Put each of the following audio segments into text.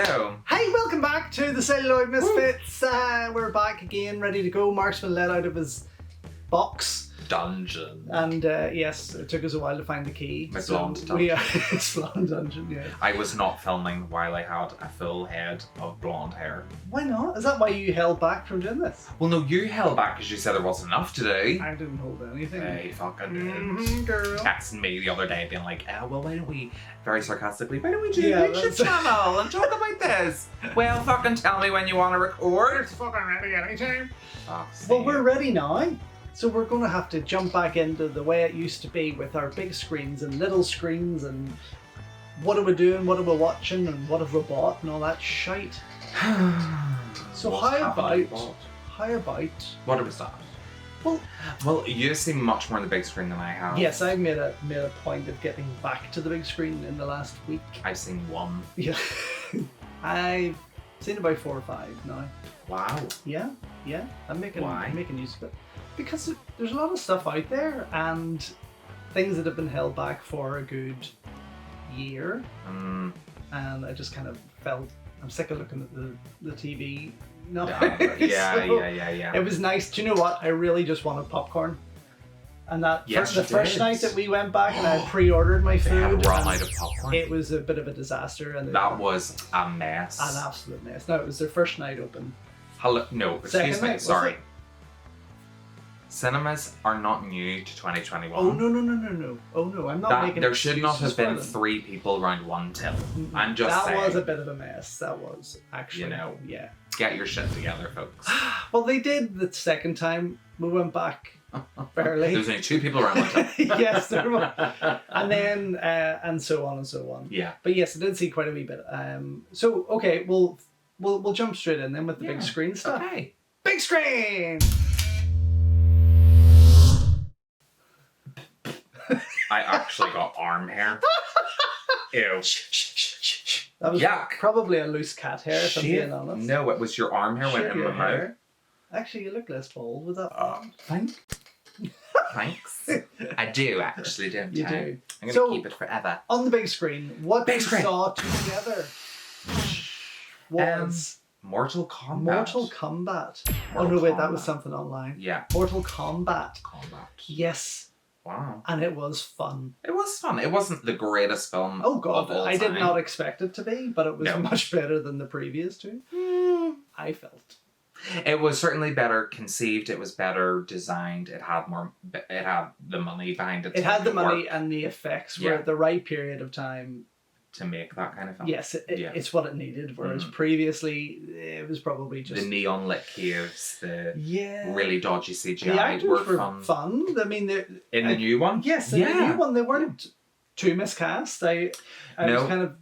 So, hey, welcome back to the Celluloid Misfits. We're back again, ready to go. Mark's been let out of his box. dungeon. And yes, it took us a while to find the key. My blonde dungeon. It's blonde dungeon, yeah. I was not filming while I had a full head of blonde hair. Why not? Is that why you held back from doing this? Well, no, you held back because you said there wasn't enough to do. I didn't hold anything. Hey, fucking did. Girl. Texting me the other day being like, well, why don't we, very sarcastically, why don't we do Yeah, a YouTube channel and talk about this? Well, fucking tell me when you want to record. It's fucking ready anytime. Fuck's Well, sake. we're ready now. So we're going to have to jump back into the way it used to be with our big screens and little screens and what are we doing, what are we watching and what have we bought and all that shite. So What how happened? about... What was that? Well, you seem much more on the big screen than I have. Yes, I've made a point of getting back to the big screen in the last week. I've seen one. Yeah. I've seen about 4 or 5 now. Wow. Yeah. I'm making use of it. Because there's a lot of stuff out there and things that have been held back for a good year. And I just kind of felt I'm sick of looking at the TV. No. Yeah. It was nice. Do you know what? I really just wanted popcorn. And that Yes, the you first did. night that we went back and I pre-ordered my They food, had run and out of popcorn. it was a bit of a disaster. And That was a mess. an absolute mess. No, it was their first night open. Hello, no, excuse Second me, night, was sorry. it? Cinemas are not new to 2021. Oh no! Oh no! I'm not making. There should not have excuses for been them. 3 people around one till. I'm just saying. That was a bit of a mess. That was actually. You know. Yeah. Get your shit together, folks. Well, they did the second time. We went back fairly. There's only 2 people around one till. Yes, there were. And then and so on and so on. Yeah. But yes, I did see quite a wee bit. So okay, we'll jump straight in then with the big screen stuff. Okay. Big screen. I actually got arm hair. Ew. That was Yuck. probably a loose cat hair, if I'm being honest. No, it was your arm hair went Shave in your my mouth. hair. Actually, you look less bald with that. Thanks. I do actually, don't You I? do. I'm going to So- keep it forever. On the big screen, what Big we screen. saw together was Mortal Kombat. Mortal Kombat. Oh Mortal no, wait, that was Kombat. something online. Yeah. Mortal Kombat. Kombat. Yes, Wow. and it was fun. It was fun. It wasn't the greatest film. Oh god, of all I did time. not expect it to be, but it was No. much better than the previous two. I felt. It was certainly better conceived. It was better designed. It had more. It had the money behind it. It had the to money work and the effects were Yeah. at the right period of time. to make that kind of film. Yes, Yeah. it's what it needed. Whereas previously, it was probably just The neon lit caves, the yeah. really dodgy The CGI actors were were fun. I mean, In the new one? yes, in the new one they weren't too miscast. I was No. kind of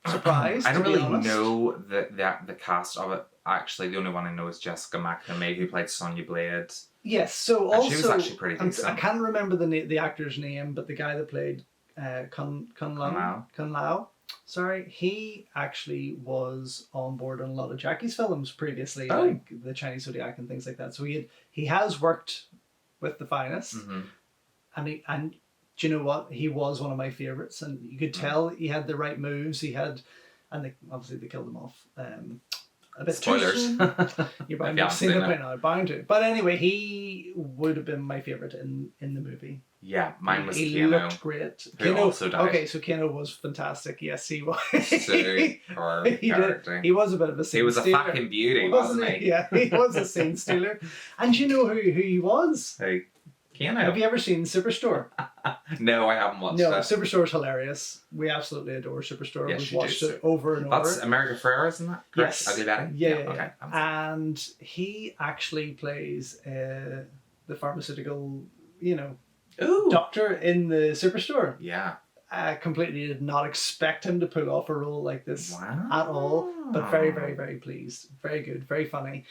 surprised. I don't to be really honest. know the cast of it. Actually, the only one I know is Jessica McNamee, who played Sonya Blade. Yes, so And also she was actually pretty I decent. can't remember the actor's name, but the guy that played Kun Lao. Sorry, he actually was on board on a lot of Jackie's films previously, Oh. like the Chinese Zodiac and things like that. So he has worked with the finest, Mm-hmm. and do you know what? He was one of my favorites, and you could tell he had the right moves. He had, and obviously they killed him off. A bit too Spoilers. soon. You're bound If to you have seen it haven't by seen now, bound to. But anyway, he would have been my favorite in the movie. Yeah, mine was He Keanu. looked great. Who also died. Okay, so Keanu was fantastic. Yes, he was. Super he character. did. He was a bit of a scene He was a stealer. fucking beauty, wasn't he? Yeah, he was a scene stealer. And you know who he was? Hey, Have Keanu. you ever seen Superstore? No, I haven't watched No, it. Superstore's hilarious. We absolutely adore Superstore. Yes, We've you do, watched so- it over and over. That's America Ferrera, isn't that? Correct? Yes. Ugly Betty? Yeah. Okay. And he actually plays the pharmaceutical, Ooh. doctor in the Superstore. Yeah. I completely did not expect him to pull off a role like this Wow. at all, but very, very, very pleased. Very good, very funny.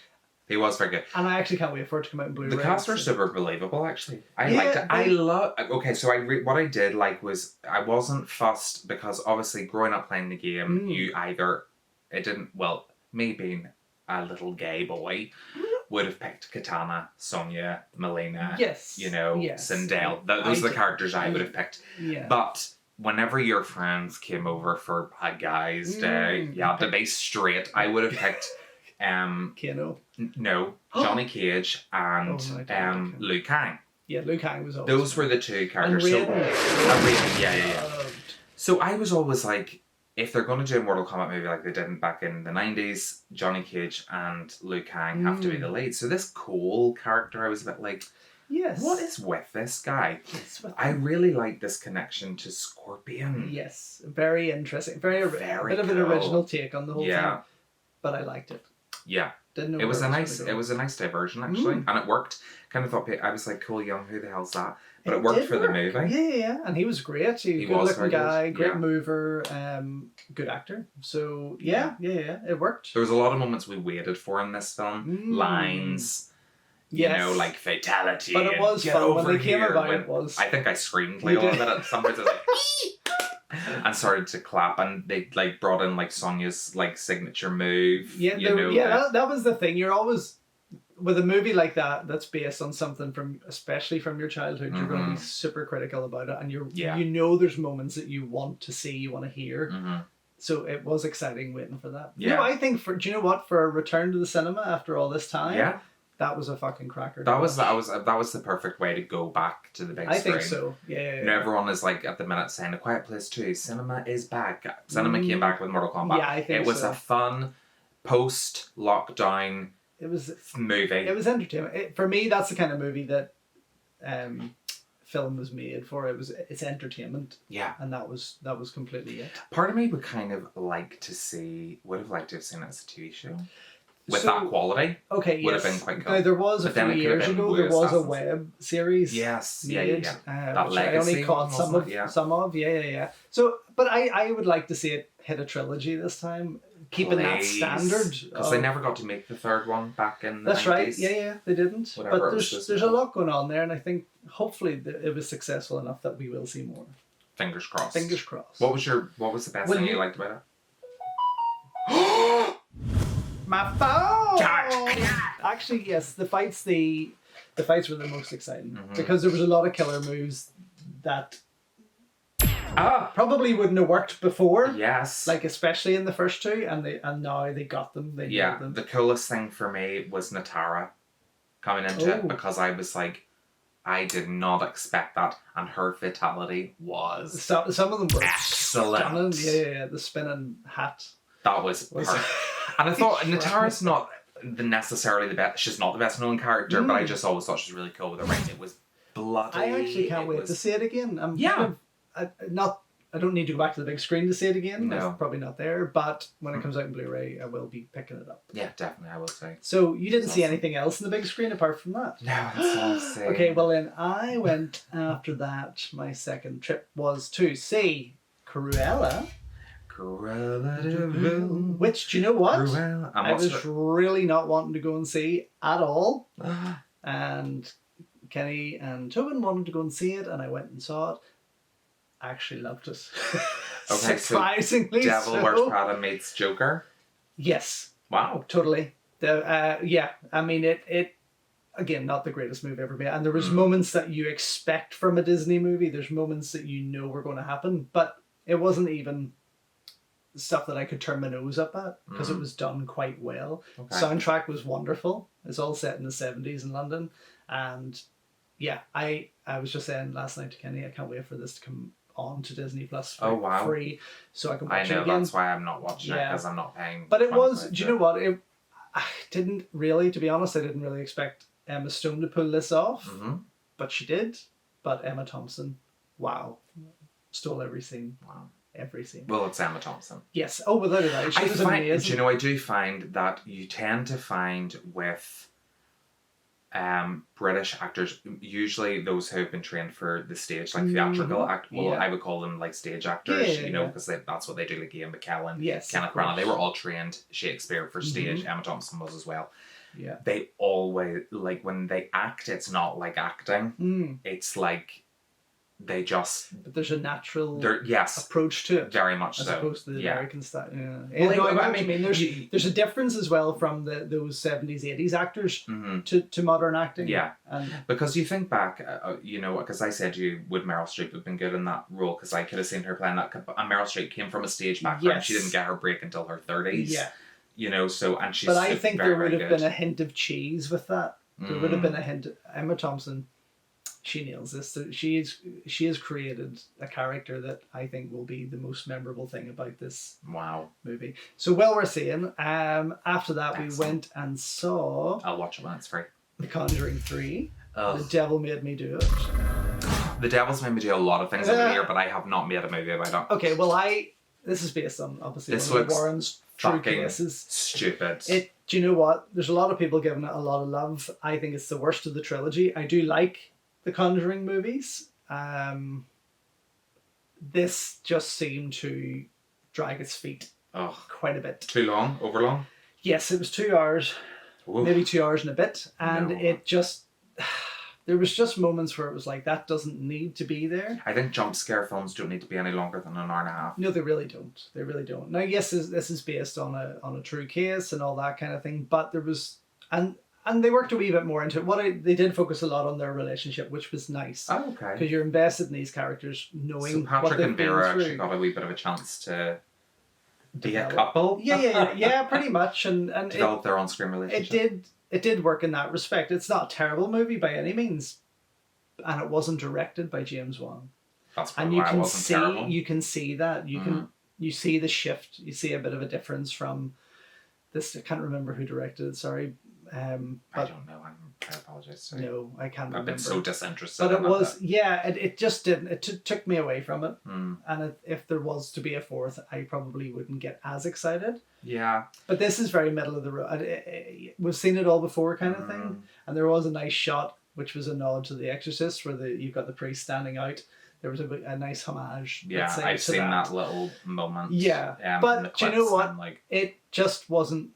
He was very good. And I actually can't wait for it to come out in Blu-ray. The cast were super believable, actually. I Yeah, liked it. I they- love. Okay, so what I did like was I wasn't fussed because obviously growing up playing the game, you either it didn't. Well, me being a little gay boy, would have picked Katana, Sonya, Melina. Yes. You know, Yes. Sindel. Those are the did. characters I would have picked. Yeah. But whenever your friends came over for a guy's day, you had to be straight. I would have picked Kano. No, Johnny Cage and Liu Kang. Yeah, Liu Kang was always those were the two characters. And Raiden. Yeah. So I was always like, if they're going to do a Mortal Kombat movie like they did back in the 90s, Johnny Cage and Liu Kang have to be the lead. So this Cole character, I was a bit like, yes, what is with this guy? I really like this connection to Scorpion. Yes, very interesting. Very bit of an original take on the whole thing. But I liked it. Yeah. Didn't know it was a nice diversion actually, and it worked. Kind of thought I was like, Cole Young, who the hell's that? But it worked for the movie. Yeah, and he was great. He was a good-looking guy, great mover, good actor. So yeah, it worked. There was a lot of moments we waited for in this film. Lines, you know, like fatality. But it was fun when they came about. It was. I think I screamed like a little bit at some points. I was like, and started to clap, and they like brought in like Sonya's like signature move. Yeah, that was the thing. You're always with a movie like that that's based on something especially from your childhood. You're going to be super critical about it, and you know there's moments that you want to see, you want to hear. So it was exciting waiting for that. Yeah, I think do you know what, for a return to the cinema after all this time, that was a fucking cracker. That was the perfect way to go back to the big screen. I think so. Yeah. You know, everyone is like at the minute saying A Quiet Place 2, cinema is back. Cinema came back with Mortal Kombat. Yeah, I think it was so. A fun post-lockdown movie. It was entertainment. For me, that's the kind of movie that film was made for. It's entertainment. Yeah. And that was completely it. Part of me would kind of would have liked to have seen it as a TV show. With that quality, would have been quite cool. Now, there was a few years ago, there was a web series. Yes, made, that Legacy. I only caught some of. Yeah. So, but I would like to see it hit a trilogy this time, keeping that standard. Because they never got to make the third one back in the 90s. That's right. Yeah, they didn't. But there's a lot going on there, and I think hopefully it was successful enough that we will see more. Fingers crossed. Fingers crossed. What was the best thing you liked about it? My phone! Actually, yes, the fights were the most exciting because there was a lot of killer moves that probably wouldn't have worked before. Yes. Like especially in the first two, and now they got them. They nailed them. The coolest thing for me was Natara coming into it, because I was like, I did not expect that, and her fatality was some of them were excellent. Stunning. Yeah, the spinning hat. That was perfect. And I thought Natara's not necessarily the best. She's not the best known character, but I just always thought she was really cool with the ring. It was bloody. I actually can't wait to see it again. I don't need to go back to the big screen to see it again. No. It's probably not there, but when it comes out in Blu-ray, I will be picking it up. Yeah, definitely, I will say. So you didn't see anything else in the big screen apart from that? No, that's all I'm saying. Okay, well then I went after that. My second trip was to see Cruella. Which, do you know what? I was really not wanting to go and see at all. And Kenny and Tobin wanted to go and see it, and I went and saw it. I actually loved it. Okay, surprisingly, so Devil Wears Prada meets Joker? Yes. Wow. Totally. I mean, it again, not the greatest movie ever made. And there was moments that you expect from a Disney movie. There's moments that you know were going to happen, but it wasn't even stuff that I could turn my nose up at because it was done quite well. Okay. Soundtrack was wonderful. It's all set in the 70s in London. And yeah, I was just saying last night to Kenny, I can't wait for this to come on to Disney Plus for free so I can watch it again. I know, that's why I'm not watching it, because I'm not paying. But it was, do you know what? I didn't really, to be honest, I didn't really expect Emma Stone to pull this off. But she did. But Emma Thompson, wow. Stole every scene. Wow. Every scene. Well, it's Emma Thompson. Yes. Oh, without a doubt. She was amazing. Do you know, I do find that you tend to find with British actors, usually those who have been trained for the stage, like theatrical act. Well, I would call them like stage actors, you know, because that's what they do. Like Ian McKellen, Kenneth Branagh, they were all trained Shakespeare for stage. Emma Thompson was as well. Yeah. They always, like when they act, it's not like acting. It's like they just... But there's a natural yes, approach to it. very much as so. opposed to the American style. Yeah. Well, I mean, there's a difference as well from those 70s, 80s actors to modern acting. Yeah. And because you think back, you know, because I said would Meryl Streep have been good in that role, because I could have seen her playing that. And Meryl Streep came from a stage background. Yes. She didn't get her break until her 30s. Yeah. You know, so, and she's But I think very, there would have very been good. a hint of cheese with that. There would have been a hint. Emma Thompson, she nails this. So she has created a character that I think will be the most memorable thing about this movie. So well worth seeing. After that, we went and saw... I'll watch it when it's free. The Conjuring 3. Ugh. The Devil Made Me Do It. The Devil's made me do a lot of things over the year, but I have not made a movie about it. Okay, well this is based on, obviously, This one of looks Warren's true fucking cases. stupid. Do you know what? There's a lot of people giving it a lot of love. I think it's the worst of the trilogy. I do like the Conjuring movies. This just seemed to drag its feet quite a bit. Too long? Over long? Yes, it was 2 hours. Oof. Maybe 2 hours and a bit. And it just... There was just moments where it was like, that doesn't need to be there. I think jump scare films don't need to be any longer than an hour and a half. No, they really don't. They really don't. Now, yes, this is based on a true case and all that kind of thing, but there was... And they worked a wee bit more into it. They did focus a lot on their relationship, which was nice. Oh, okay. Because you're invested in these characters, knowing so Patrick what they've and been Vera through. actually got a wee bit of a chance to be a couple. Yeah, pretty much. And develop their on-screen relationship. It did work in that respect. It's not a terrible movie by any means, and it wasn't directed by James Wan. That's probably why it wasn't terrible. You can see that. You see the shift. You see a bit of a difference from this. I can't remember who directed it. Sorry. I don't know. I apologize. Sorry. No, I can't remember. I've been so disinterested. But it was, it just didn't. It took me away from it. Mm. And if there was to be a fourth, I probably wouldn't get as excited. Yeah. But this is very middle of the road. We've seen it all before, kind of thing. And there was a nice shot, which was a nod to The Exorcist, where you've got the priest standing out. There was a nice homage. Yeah, I've seen that little moment. Yeah, but do you know what? It just wasn't.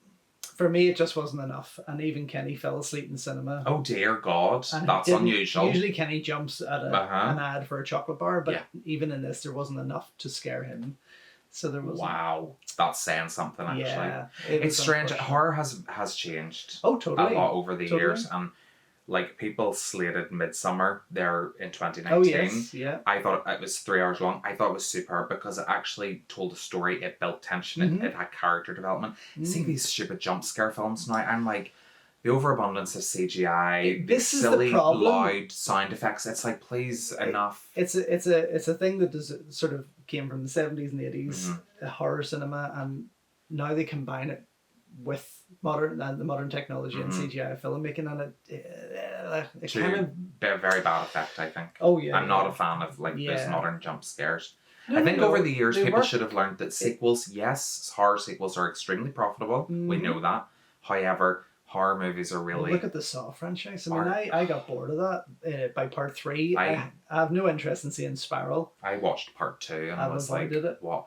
For me, it just wasn't enough, and even Kenny fell asleep in the cinema. Oh dear God, and that's unusual. Usually Kenny jumps at an ad for a chocolate bar, but even in this, there wasn't enough to scare him. So there was. Wow, that's saying something actually. Yeah, it's strange. Horror has changed. Oh, totally. A lot over the years, and like people slated Midsummer there in 2019. Oh yes, yeah. I thought it was 3 hours long. I thought it was superb because it actually told a story. It built tension. It had character development. See these stupid jump scare films now. I'm like, the overabundance of CGI, this silly, is the problem. loud sound effects. It's like, please, enough. It's a thing that sort of came from the 70s and 80s horror cinema, and now they combine it with the modern technology and CGI filmmaking, and it kind of very bad effect. I think. Oh yeah, I'm not a fan of those modern jump scares. No, I think over the years people work. should have learned that sequels, yes, horror sequels are extremely profitable. We know that. However, horror movies are really... Look at the Saw franchise. I mean, I got bored of that by part 3. I have no interest in seeing Spiral. I watched part 2 and I was like, what?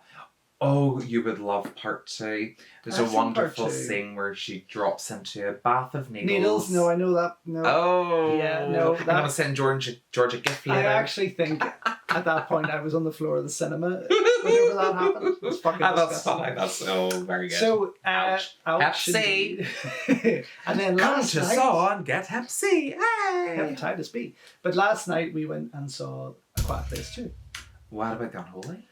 Oh, you would love part 2. There's a wonderful scene where she drops into a bath of needles. Needles? No, I know that. No. Oh. Yeah, no. I'm going to send George a gift later. I actually think at that point I was on the floor of the cinema whenever that happened. It was fucking that's fine. That's very good. So, ouch. Hep C. And then come last to night... Saw and get Hep C. Hey! Hepatitis B. But last night we went and saw A Quiet Place 2. What about The Unholy?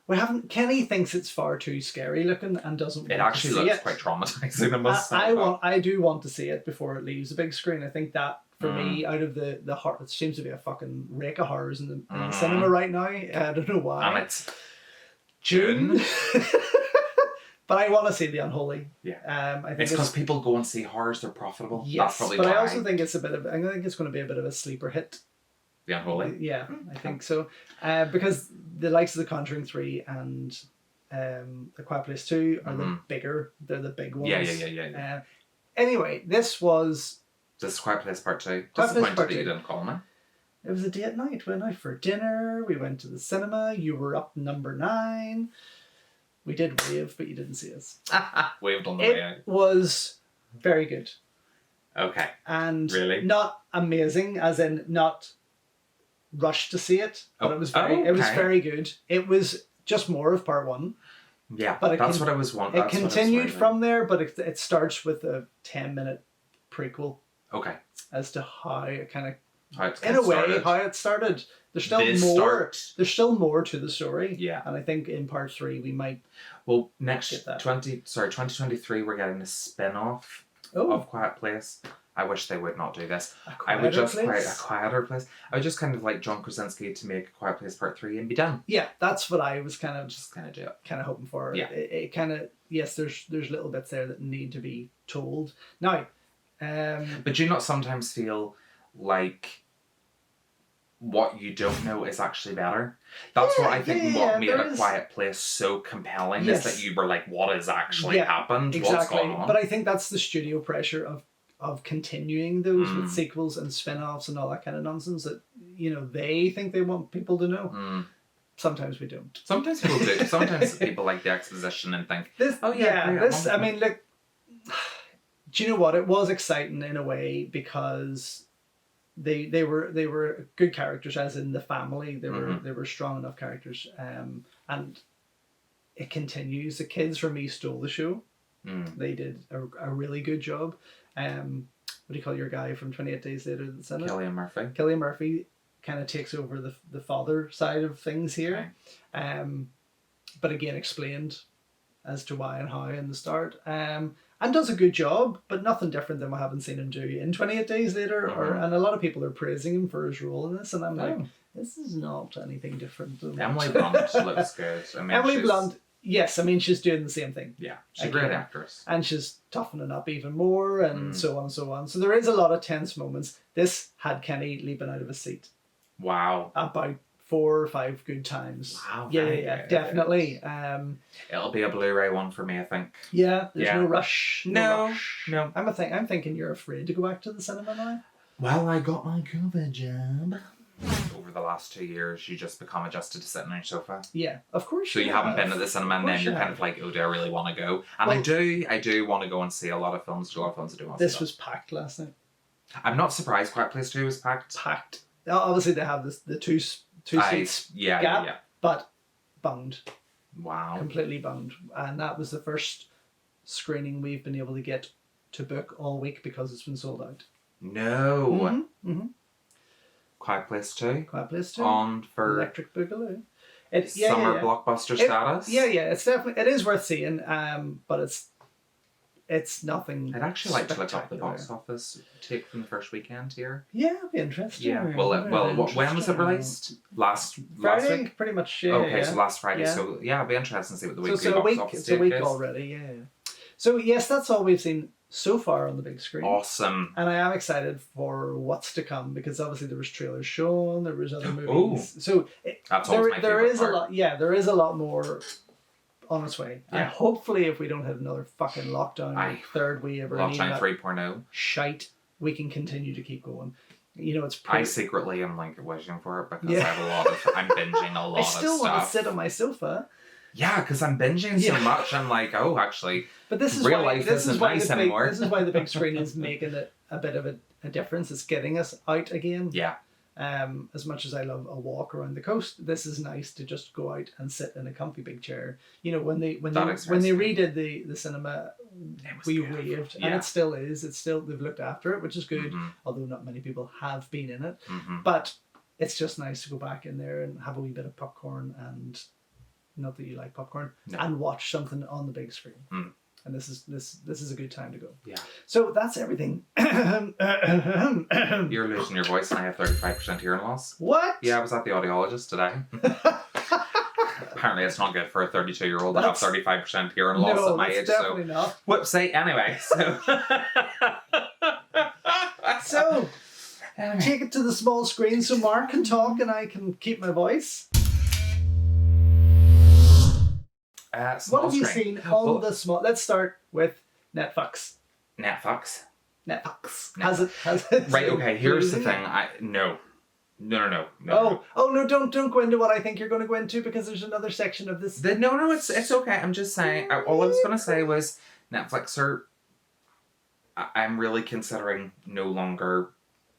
We haven't. Kenny thinks it's far too scary looking and doesn't. It actually looks quite traumatizing. I must say. I do want to see it before it leaves the big screen. I think that for me, out of the horror, it seems to be a fucking rake of horrors in the cinema right now. I don't know why. And it's June. But I want to see The Unholy. Yeah. I think it's because people go and see horrors; they're profitable. Yes, that's probably but why. I also think it's I think it's going to be a bit of a sleeper hit. The Unholy. Yeah, I think so. Because the likes of The Conjuring 3 and The Quiet Place 2 are the bigger. They're the big ones. Yeah. Anyway, this was... This is Quiet Place Part 2. Quiet Place Disappointed Part that 2. you didn't call me. It was a date night. We went out for dinner. We went to the cinema. You were up number 9. We did wave, but you didn't see us. Waved on the way out. It was very good. Okay. And really? Not amazing, as in not rush to see it, but it was okay. very good. It was just more of part 1. Yeah, but that's what I was wanting. It continued from there, but it starts with a 10-minute prequel. Okay. As to how it kind of, how it started. There's still more to the story. Yeah. And I think in part 3 we might. Well, 2023 we're getting a spin-off of Quiet Place. I wish they would not do this. A quieter place. I would just kind of like John Krasinski to make a Quiet Place Part 3 and be done. Yeah, that's what I was kind of hoping for. Yeah. It kind of, yes, there's little bits there that need to be told. Now, but do you not sometimes feel like what you don't know is actually better? That's what I think what made A Quiet Place so compelling is that you were like, what has actually happened? Exactly. What's going on? But I think that's the studio pressure of continuing those with sequels and spin-offs and all that kind of nonsense that, they think they want people to know. Sometimes we don't. Sometimes people do. Sometimes people like the exposition and think, I mean, look, do you know what? It was exciting in a way because they were good characters, as in the family. They were strong enough characters, and it continues. The kids from Me stole the show. They did a really good job. What do you call your guy from 28 Days Later that's in it? Cillian Murphy kind of takes over the father side of things here. Okay. But again, explained as to why and how in the start. And does a good job, but nothing different than we haven't seen him do in 28 Days Later. And a lot of people are praising him for his role in this, and I'm like, this is not anything different. Emily Blunt looks good. I mean, Emily Blunt, yes, I mean, she's doing the same thing. Yeah, she's a great actress. And she's toughening up even more, and so on and so on. So there is a lot of tense moments. This had Kenny leaping out of his seat. Wow. About 4 or 5 good times. Wow. Yeah, definitely. It'll be a Blu-ray one for me, I think. Yeah, there's no rush. No. I'm thinking you're afraid to go back to the cinema now. Well, I got my COVID jab. Over the last 2 years, you just become adjusted to sitting on your sofa. Yeah, of course. So you haven't been at the cinema, and then you're kind of like, oh, do I really want to go? And I do want to go and see a lot of films. I do want to see. This was packed last night. I'm not surprised. Quiet Place 2 was packed. Obviously, they have the two seats gap, but bunged. Wow. Completely bunged. And that was the first screening we've been able to get to book all week because it's been sold out. No. Quiet Place 2? Quiet Place 2. On for Electric Boogaloo. Summer blockbuster status? It's definitely, it is worth seeing, but it's nothing. I'd actually like to look up the box office take from the first weekend here. Yeah, it'd be interesting. Yeah. When was it released? Last Friday, week? Pretty much. Yeah, okay, so last Friday. Yeah. So yeah, it'd be interesting to see what the weekly box office It's a week already. Yeah. So yes, that's all we've seen so far on the big screen. Awesome. And I am excited for what's to come because obviously there was trailers shown, there was other movies. So there is a lot. Yeah, there is a lot more on its way. Yeah. And hopefully if we don't have another fucking lockdown third wave or lockdown 3.0 shite, we can continue to keep going. It's I secretly am like wishing for it because I have I'm binging a lot of stuff. I still want to sit on my sofa. Yeah, because I'm binging so much. I'm like, oh, actually, but this is real life isn't nice anymore. This is why the big screen is making a bit of a difference. It's getting us out again. Yeah. As much as I love a walk around the coast, this is nice to just go out and sit in a comfy big chair. When they redid the cinema, we raved, and it still is. It's still, they've looked after it, which is good. Although not many people have been in it, but it's just nice to go back in there and have a wee bit of popcorn, and not that you like popcorn, and watch something on the big screen. And this is a good time to go. Yeah. So that's everything. You're losing your voice, and I have 35% hearing loss. What? Yeah, I was at the audiologist today. Apparently, it's not good for a 32-year-old to have 35% hearing loss at my age. Definitely not. Whoopsie. Anyway, so take it to the small screen so Mark can talk and I can keep my voice. What have you seen on the small? Let's start with Netflix. Netflix. Has it? Right. Okay. Here's the thing. No. Oh no! Don't go into what I think you're going to go into because there's another section of this. No. It's okay. I'm just saying. All I was going to say was Netflix I'm really considering no longer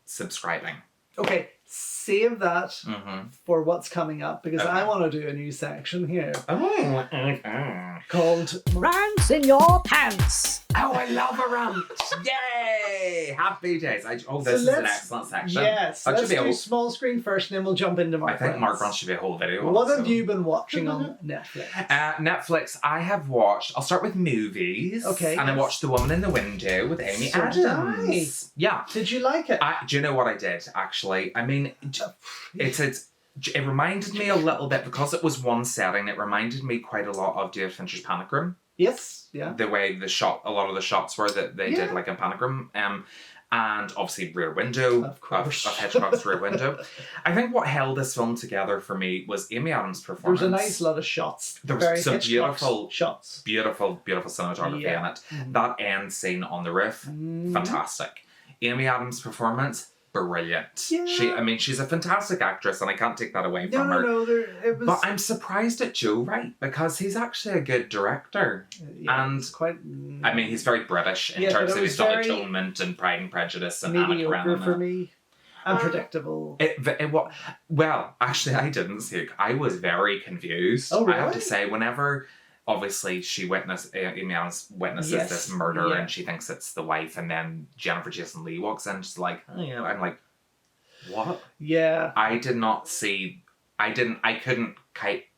subscribing. Okay. save that for what's coming up, because I want to do a new section here called Rants In Yer Pants. Oh, I love a rant! Yay! Happy days. This is an excellent section. Yes, let's do small screen first, and then we'll jump into Mark. I think Mark Rants should be a whole video. What have you been watching on Netflix? Netflix, I have watched, I'll start with movies. Okay. And I watched The Woman in the Window with Amy Adams. Nice. Yeah. Did you like it? Do you know what I did, actually? I mean, it reminded me a little bit, because it was one setting, it reminded me quite a lot of David Fincher's Panic Room. Yes, yeah. The way a lot of the shots were that they did like in Panic Room. And obviously Rear Window, of course. Of Hitchcock's Rear Window. I think what held this film together for me was Amy Adams' performance. There was a nice lot of shots. There was some beautiful shots. Beautiful cinematography in it. That end scene on the roof, fantastic. Amy Adams' performance, brilliant. Yeah. She's a fantastic actress, and I can't take that away from her. It was... But I'm surprised at Joe Wright, because he's actually a good director. And quite... I mean, he's very British in terms of his Atonement and Pride and Prejudice and mediocre Anna Karenina. For me. Unpredictable. Well, actually, I didn't see it. I was very confused. Oh, really? I have to say, whenever... Obviously, Amy Adams witnesses this murder, and she thinks it's the wife, and then Jennifer Jason Leigh walks in, she's like, oh, yeah. I'm like, what? Yeah. I couldn't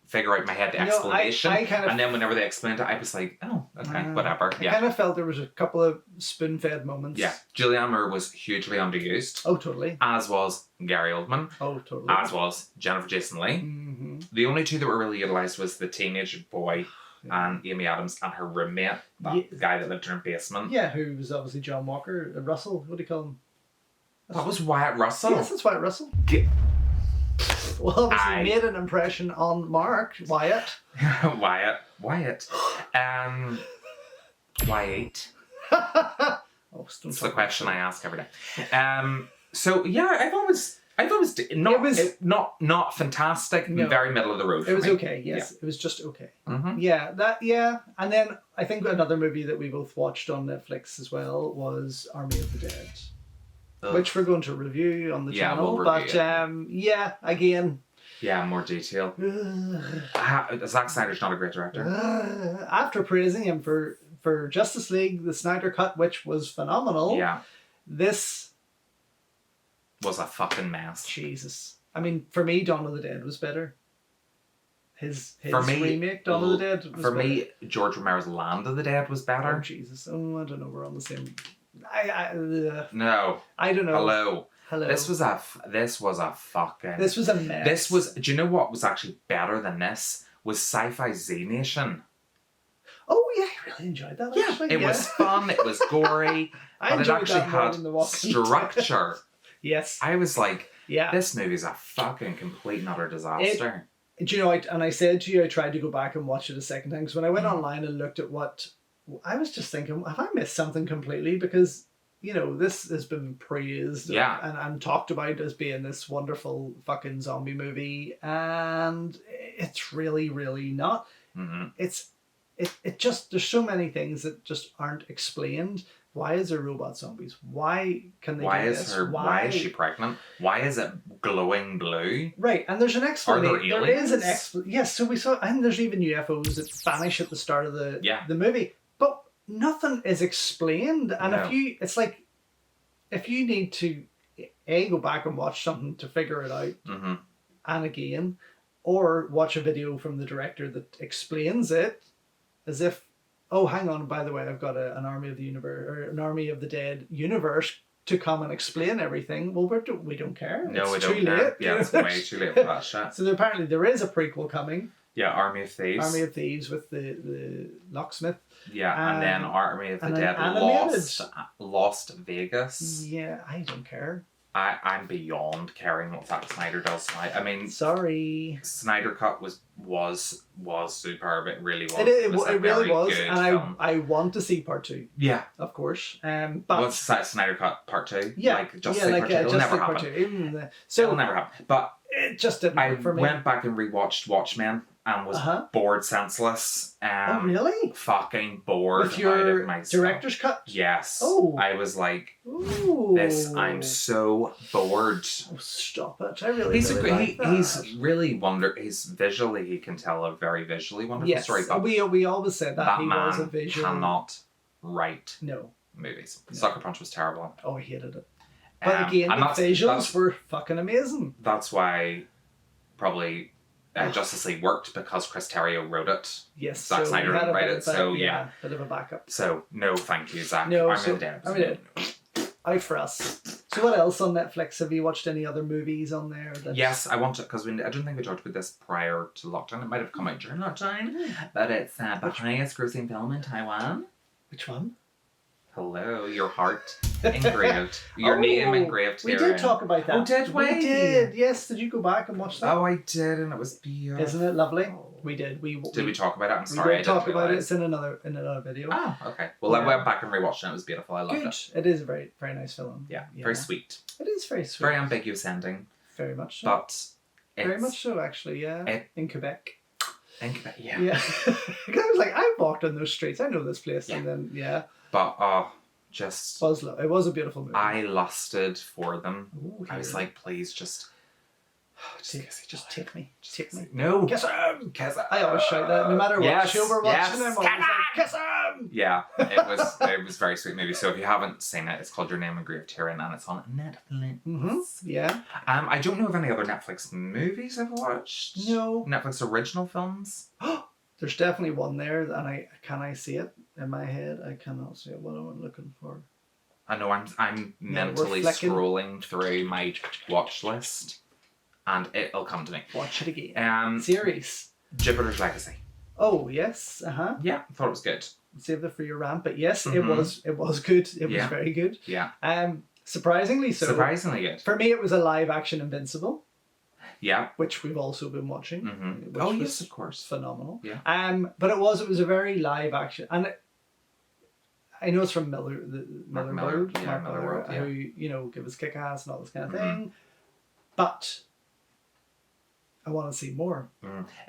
figure out in my head the explanation. And then whenever they explained it, I was like, oh, okay, whatever. I kind of felt there was a couple of spoon-fed moments. Yeah. Julianne Moore was hugely underused. Oh, totally. As was Gary Oldman. Oh, totally. As was Jennifer Jason Leigh. Mm-hmm. The only two that were really utilised was the teenage boy and Amy Adams and her roommate, that guy that lived in her basement. Yeah, who was obviously John Walker. Russell, what do you call him? That was Wyatt Russell. Yes, that's Wyatt Russell. Well, obviously made an impression on Mark. Wyatt. Wyatt. Wyatt. It's the question I ask every day. So yeah, I thought it was not fantastic. No. Very middle of the road. It was okay. Yes, it was just okay. Mm-hmm. Yeah, and then I think another movie that we both watched on Netflix as well was Army of the Dead, which we're going to review on the channel. We'll but again. Yeah, more detail. Zack Snyder's not a great director. After praising him for Justice League, the Snyder Cut, which was phenomenal. Yeah. This was a fucking mess. Jesus. I mean, for me, Dawn of the Dead was better. His remake, Dawn of the Dead, was better. Me, George Romero's Land of the Dead was better. Oh, Jesus. Oh, I don't know. We're on the same... No. I don't know. Hello. This was a fucking... This was a mess. Do you know what was actually better than this? Was Sci-Fi Z Nation. Oh, yeah, I really enjoyed that, actually. It was fun, it was gory, but it actually had structure. Yes. I was like, this movie's a fucking complete and utter disaster. Do you know, I said to you, I tried to go back and watch it a second time, because when I went online and looked at what... I was just thinking, have I missed something completely? Because, you know, this has been praised and talked about as being this wonderful fucking zombie movie, and it's really, really not. Mm-hmm. It just, there's so many things that just aren't explained. Why is there robot zombies? Why can they do this? Why is she pregnant? Why is it glowing blue? Right, and there's an explanation. Are there aliens? There is an explanation. Yes, so we saw, and there's even UFOs that vanish at the start of the movie. But nothing is explained. And if you need to go back and watch something to figure it out, and again, or watch a video from the director that explains it, as if, oh, hang on, by the way, I've got an Army of the Universe, or an Army of the Dead universe to come and explain everything. Well, we don't care. No, it's we don't care. Late. Yeah, it's way too late for that shit. So apparently there is a prequel coming. Yeah, Army of Thieves. Army of Thieves with the locksmith. Yeah, and then Army of the Dead Lost Vegas. Yeah, I don't care. I'm beyond caring what Zack Snyder does now. I mean, sorry. Snyder Cut was superb. It really was. It really was, and I want to see part 2. Yeah, of course. But what's Snyder Cut part 2? Yeah, like Justice League part 2. It'll never happen. So it'll never happen. But it just didn't work for me. I went back and rewatched Watchmen, and was bored senseless. Oh, really? Fucking bored. With your myself. director's cut? Yes. Oh. I was like, ooh. I'm so bored. Oh, stop it. I really He's really like that. He's really he's visually, he can tell a very visually wonderful story. But we always said that he man was a visual. cannot write movies. No. Sucker Punch was terrible. Oh, I hated it. But again, the visuals were fucking amazing. That's why probably Justice League worked, because Chris Terrio wrote it. Yes. Zack Snyder didn't write it, so yeah. Bit of a backup. So, no thank you, Zach. No, I'm in debt. I'm in debt. Out for us. So what else on Netflix? Have you watched any other movies on there? Yes, I want it, because I don't think we talked about this prior to lockdown. It might have come out during lockdown, but it's the highest grossing film in Taiwan. Which one? Hello, your heart engraved. Your name engraved here. We did talk about that. Oh, did we? We did, yes. Did you go back and watch that? Oh, I did, and it was beautiful. Isn't it lovely? We did. Did we talk about it? I'm sorry, we did talk about it. It's in another video. Oh, okay. Well, I went back and rewatched it. It was beautiful. I loved it. It is a very, very nice film. Yeah, very sweet. It is very sweet. Very ambiguous ending. Very much so. But very much so, actually, yeah. In Quebec. In Quebec, yeah. Yeah. Because I was like, I've walked on those streets. I know this place. And then, But, just... It was a beautiful movie. I lusted for them. Ooh, I was like, please, just take me. Take me. No. Kiss him. Kiss him. I always shout that. No matter what show we're watching, I'm always like, kiss him. Yeah, it was a very sweet movie. So if you haven't seen it, it's called Your Name Engraved Herein, and it's on Netflix. Mm-hmm. Yeah. I don't know of any other Netflix movies I've watched. No. Netflix original films. There's definitely one there, and can I see it in my head? I cannot see it. What am I looking for? I know I'm mentally scrolling through my watch list, and it'll come to me. Watch it again. Series. Jupiter's Legacy. Oh yes. Yeah, I thought it was good. Save it for your rant, but yes, it was good. It was very good. Yeah. Surprisingly so. Surprisingly good. For me, it was a live action Invincible. Yeah. Which we've also been watching. Mm-hmm. Oh yes, of course. Phenomenal. Yeah. But it was a very live action, and I know it's from Miller World, who give us kick ass and all this kind of thing, but I want to see more.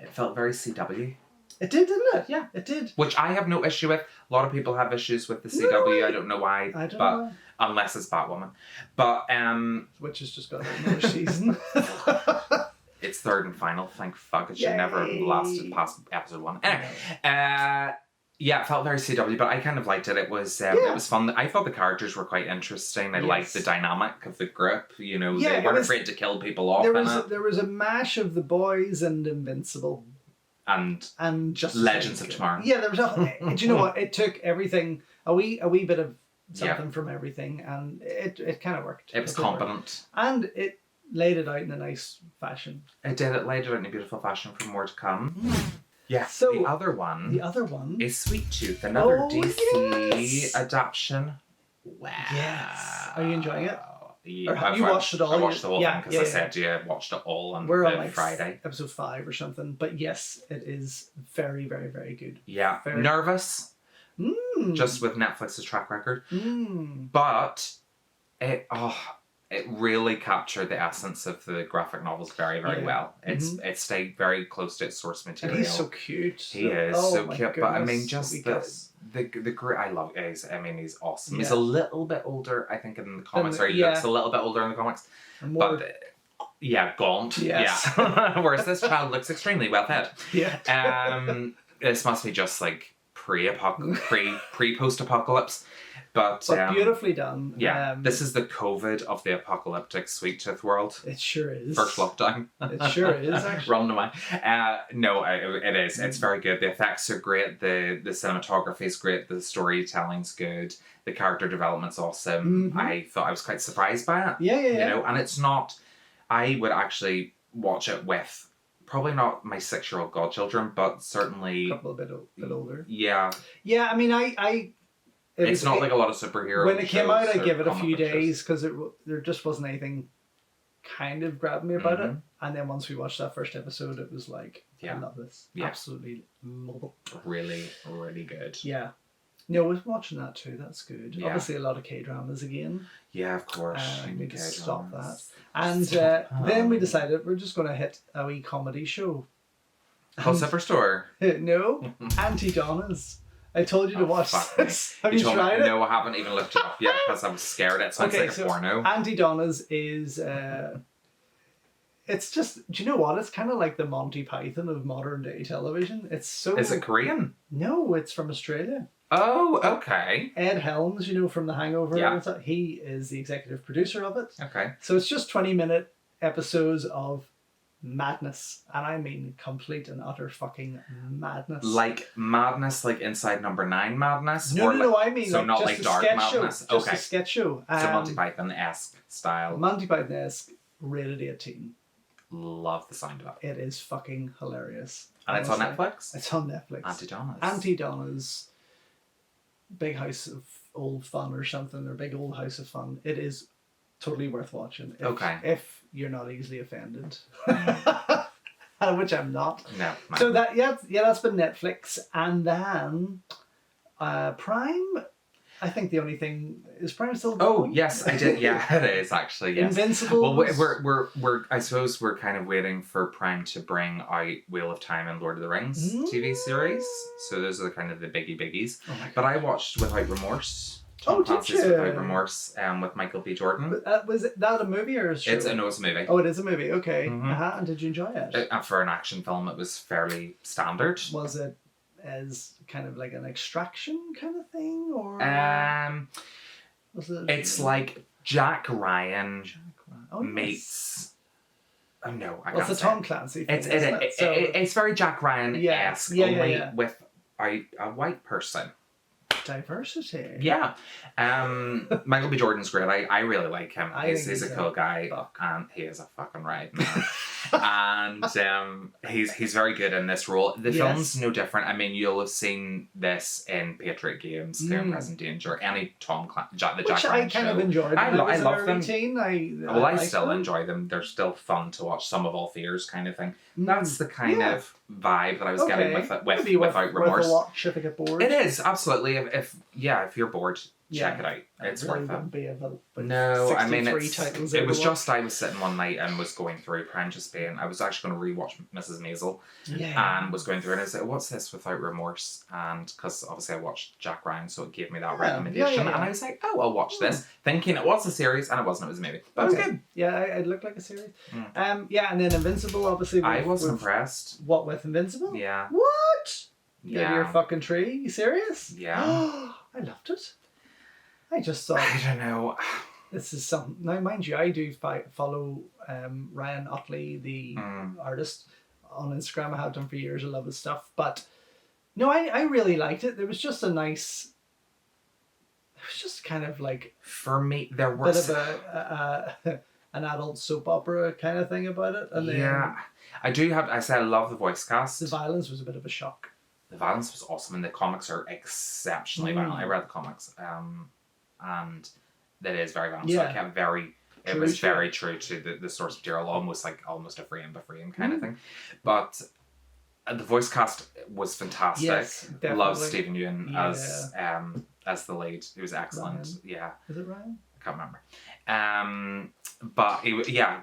It felt very CW. It did, didn't it? Yeah, it did. Which I have no issue with. A lot of people have issues with the CW. I don't know why. I don't know. Unless it's Batwoman. But which has just got another season. It's third and final. Thank fuck. It should never have lasted past episode 1. Anyway, it felt very CW, but I kind of liked it. It was fun. I thought the characters were quite interesting. I liked the dynamic of the group. They weren't afraid to kill people off. There was a mash of The Boys and Invincible. And just Legends of Tomorrow. Yeah, there was do you know what? It took everything, a wee bit of something from everything, and it kind of worked. It was competent. And it laid it out in a nice fashion. It did. It laid it out in a beautiful fashion for more to come. Yeah. So the other one is Sweet Tooth, another DC adaptation. Wow. Yes. Are you enjoying it? Yeah, have you watched it all? I watched the whole thing because I said watched it all on Friday. Episode 5 or something. But yes, it is very, very, very good. Yeah. Nervous. Just with Netflix's track record. But it really captured the essence of the graphic novels very, very well. It stayed very close to its source material. And he's so cute. He is so cute. But I mean, just the great. I love it. He's awesome. He's a little bit older, I think, in the comics. Or he looks a little bit older in the comics. Gaunt. Yes. Yeah. Whereas this child looks extremely well fed. Yeah. This must be just like pre-post-apocalypse. But beautifully done. Yeah, this is the COVID of the apocalyptic Sweet Tooth world. It sure is. First lockdown. It sure is, actually. Run away. No, it is. It's very good. The effects are great. The cinematography is great. The storytelling's good. The character development's awesome. I thought I was quite surprised by it. Yeah. And it's not... I would actually watch it with... Probably not my 6-year-old godchildren, but certainly... A couple a bit older. Yeah. Yeah, I mean, It's not like a lot of superhero when it came out, I gave it a few pictures. days because there just wasn't anything kind of grabbed me about it. And then once we watched that first episode, it was like, I love this. Yeah. Absolutely love it. Really, really good. Yeah. No, I was watching that too. That's good. Yeah. Obviously, a lot of K-dramas again. Yeah, of course. We need to stop that. And then we decided we're just going to hit a wee comedy show. Called Superstore. No, Auntie Donna's. I told you to watch fuck this. me. Have you tried it? No, I haven't even looked it up yet because I'm scared. It sounds like a porno. Auntie Donna's is... it's just... Do you know what? It's kind of like the Monty Python of modern day television. It's so... Is it Korean? No, it's from Australia. Oh, okay. Ed Helms, you know, from The Hangover. Yeah. He is the executive producer of it. Okay. So it's just 20-minute episodes of madness. And I mean complete and utter fucking madness. Like madness, like Inside Number 9 madness? No, I mean... So like, not just like a dark sketch madness? Show, just okay. a sketch show. So Monty Python-esque style. Monty Python-esque, rated 18. Love the sound of it. It is fucking hilarious. And honestly. it's on Netflix? It's on Netflix. Auntie Donna's. Auntie Donna's Big House of Old Fun or something, or Big Old House of Fun. It is totally worth watching. If you're not easily offended. Which I'm not. No. So that's been Netflix. And then Prime, I think the only thing is Prime still going? Oh yes, I did. Yeah, it is actually. Yes. Invincible. Well, we're I suppose we're kind of waiting for Prime to bring out Wheel of Time and Lord of the Rings TV series. So those are kind of the biggies. Oh my God. But I watched Without Remorse. Tom Clancy's Without Remorse with Michael B. Jordan. Was that a movie or a show? It's a movie. Oh, it is a movie. Okay. Mm-hmm. And did you enjoy it? For an action film, it was fairly standard. Was it as kind of like an Extraction kind of thing, or was it? It's like Jack Ryan meets. Oh no, I can't say. It's a Tom Clancy thing, It's very Jack Ryan-esque, only with a white person. Diversity. Yeah. Michael B. Jordan's great. I really like him. He's a cool guy. And he is a fucking right man. And he's very good in this role. The film's no different. I mean, you'll have seen this in Patriot Games, Clear and Present Danger, any Tom Clancy, the Jack Ryan show. I kind of enjoyed. I love them. I still enjoy them. They're still fun to watch. Some of All Fears kind of thing. That's the kind of vibe that I was getting with Without Remorse. Worth a watch if I get bored. It is, absolutely. If you're bored, check it out. It's really worth it. No, I mean, it was just I was sitting one night and was going through Prime to Spain. I was actually going to rewatch Mrs. Maisel and was going through and I was like, what's this Without Remorse? And because obviously I watched Jack Ryan, so it gave me that recommendation. And I was like, oh, I'll watch this, thinking it was a series, and it wasn't, it was a movie. But it was good. Yeah, it looked like a series. And then Invincible, obviously. I was impressed. What, with Invincible? Yeah. What? Yeah. You're fucking tree? You serious? Yeah. I loved it. I just thought... I don't know. This is something... Now, mind you, I do follow Ryan Otley, the artist, on Instagram. I have done for years. I love his stuff. But, no, I really liked it. There was just a nice... It was just kind of like... For me, there was... Bit of an adult soap opera kind of thing about it. And then, I do have... I said I love the voice cast. The violence was a bit of a shock. The violence was awesome, and the comics are exceptionally violent. I read the comics, and that is very violent. So it kept it was very true to the source material, almost a frame by frame kind of thing. But the voice cast was fantastic. Yes, definitely. Love Stephen Yeun as the lead. He was excellent. Ryan. Yeah. Is it Ryan? I can't remember. But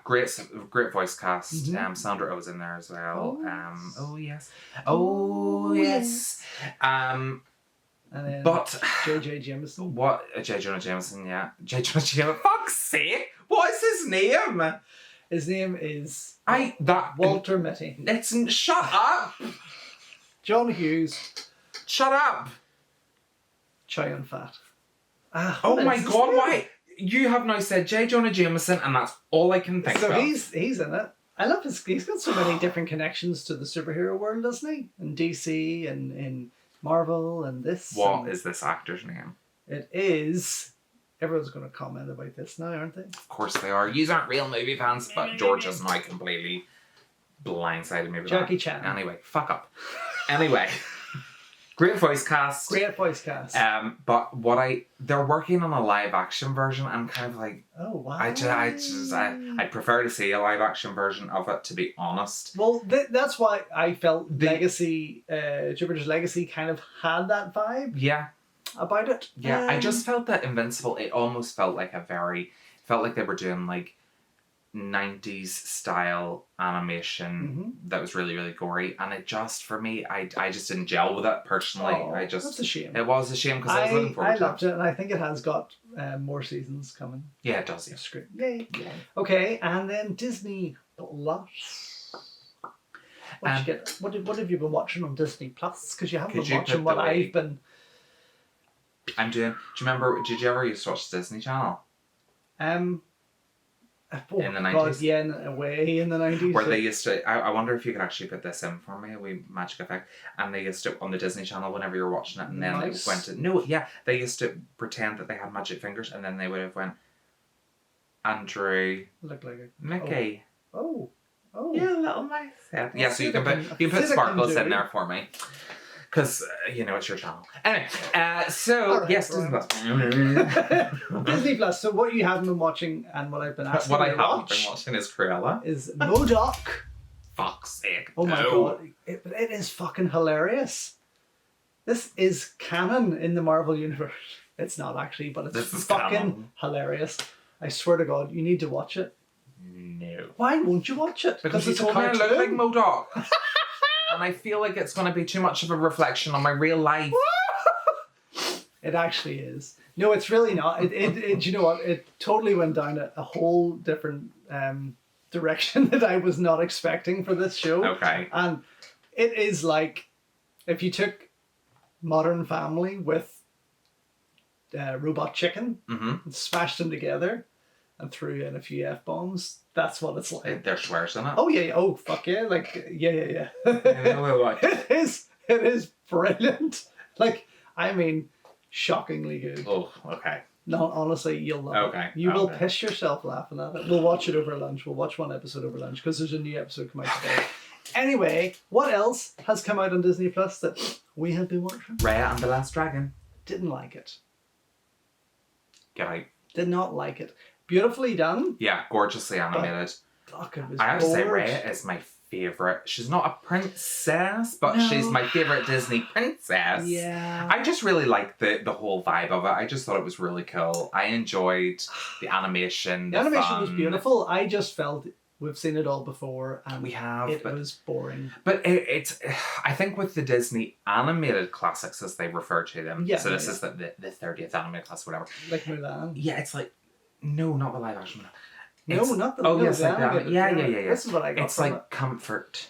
great voice cast. Sandra Oh's in there as well. Oh yes. And then but J.J. Jameson. What? J. Jonah Jameson, yeah. J. Jonah Jameson. Fuck's sake! What is his name? His name is Walter Mitty. Shut up! John Hughes. Shut up! Chow Yun-Fat. Oh my god! Why? You have now said J. Jonah Jameson, and that's all I can think of. So he's in it. I love he's got so many different connections to the superhero world, doesn't he? In DC and in Marvel and this. What is this actor's name? It is... Everyone's going to comment about this now, aren't they? Of course they are. Yous aren't real movie fans, but George has now completely blindsided me with Jackie Chan. Anyway, fuck up. Anyway. Great voice cast. But they're working on a live action version. I'm kind of like, oh wow. I'd prefer to see a live action version of it, to be honest. Well, that's why I felt Jupiter's Legacy kind of had that vibe. Yeah. About it. Yeah, I just felt that Invincible. It almost felt like they were doing like 90s style animation that was really, really gory, and it just, for me, I just didn't gel with it personally. That's a shame. It was a shame because I was looking forward to it. I loved it, and I think it has got more seasons coming. Yeah, it does. Yeah. That's great. Yay. Yeah. Okay, and then Disney Plus. What have you been watching on Disney Plus? Because you haven't been watching what I've been. I'm doing. Do you remember? Did you ever used to watch Disney Channel? In the 90s? God, yeah, in the 90s. Where they used to, I wonder if you could actually put this in for me, a wee magic effect. And they used to, on the Disney Channel, whenever you were watching it, and then they went to, they used to pretend that they had magic fingers, and then they would have went, Andrew, look like a Mickey. Oh. Yeah, little mice. Yeah, so you can put sparkles in there for me. Because, it's your channel. Anyway, yes, Disney Plus. Disney Plus. So what you haven't been watching and what I've been asking what I haven't been watching is Cruella. Is MODOK. Fuck's sake. Oh my God. It is fucking hilarious. This is canon in the Marvel Universe. It's not actually, but it's fucking hilarious. I swear to God, you need to watch it. No. Why won't you watch it? Because it's a cartoon. I look like MODOK. And I feel like it's going to be too much of a reflection on my real life. It actually is. No, it's really not. It you know what? It totally went down a whole different direction that I was not expecting for this show. Okay. And it is like if you took Modern Family with Robot Chicken and smashed them together and threw in a few F-bombs. That's what it's like. There's swears in it. Oh yeah. Oh fuck yeah. Like yeah. It is brilliant. Like, I mean, shockingly good. Oh, okay. No, honestly, you'll love it. Okay. You will piss yourself laughing at it. We'll watch it over lunch. We'll watch one episode over lunch because there's a new episode come out today. Anyway, what else has come out on Disney Plus that we have been watching? Raya and the Last Dragon. Didn't like it. Get out. Did not like it. Beautifully done. Yeah, gorgeously animated. Fuck, it was I have to say, bored. Raya is my favourite. She's not a princess, but she's my favourite Disney princess. Yeah. I just really liked the whole vibe of it. I just thought it was really cool. I enjoyed the animation. The animation fun. was beautiful. I just felt we've seen it all before, and we have. It was boring. But it's. I think with the Disney animated classics, as they refer to them. Yeah. So this is the 30th animated classic, whatever. Like Mulan. Yeah, it's like no, not the live action. No, not the. Oh no, yes, like that. Yeah. This is what I got. It's like it. Comfort,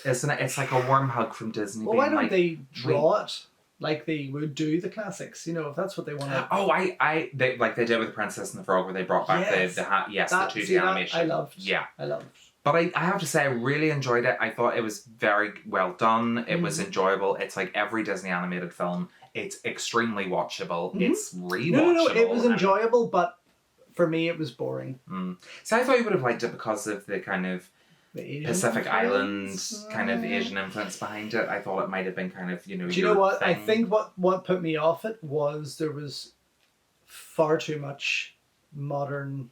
isn't it? It's like a warm hug from Disney. Well, why don't they draw it like they would do the classics? If that's what they want to. Oh, they did with the Princess and the Frog, where they brought back the 2D animation. I loved. Yeah, I loved. But I have to say, I really enjoyed it. I thought it was very well done. It was enjoyable. It's like every Disney animated film. It's extremely watchable. It's rewatchable. No, it was enjoyable, but for me, it was boring. So I thought you would have liked it because of the kind of Pacific Islands kind of Asian influence behind it. I thought it might have been kind of, Do you know what? Thing. I think what put me off it was there was far too much modern,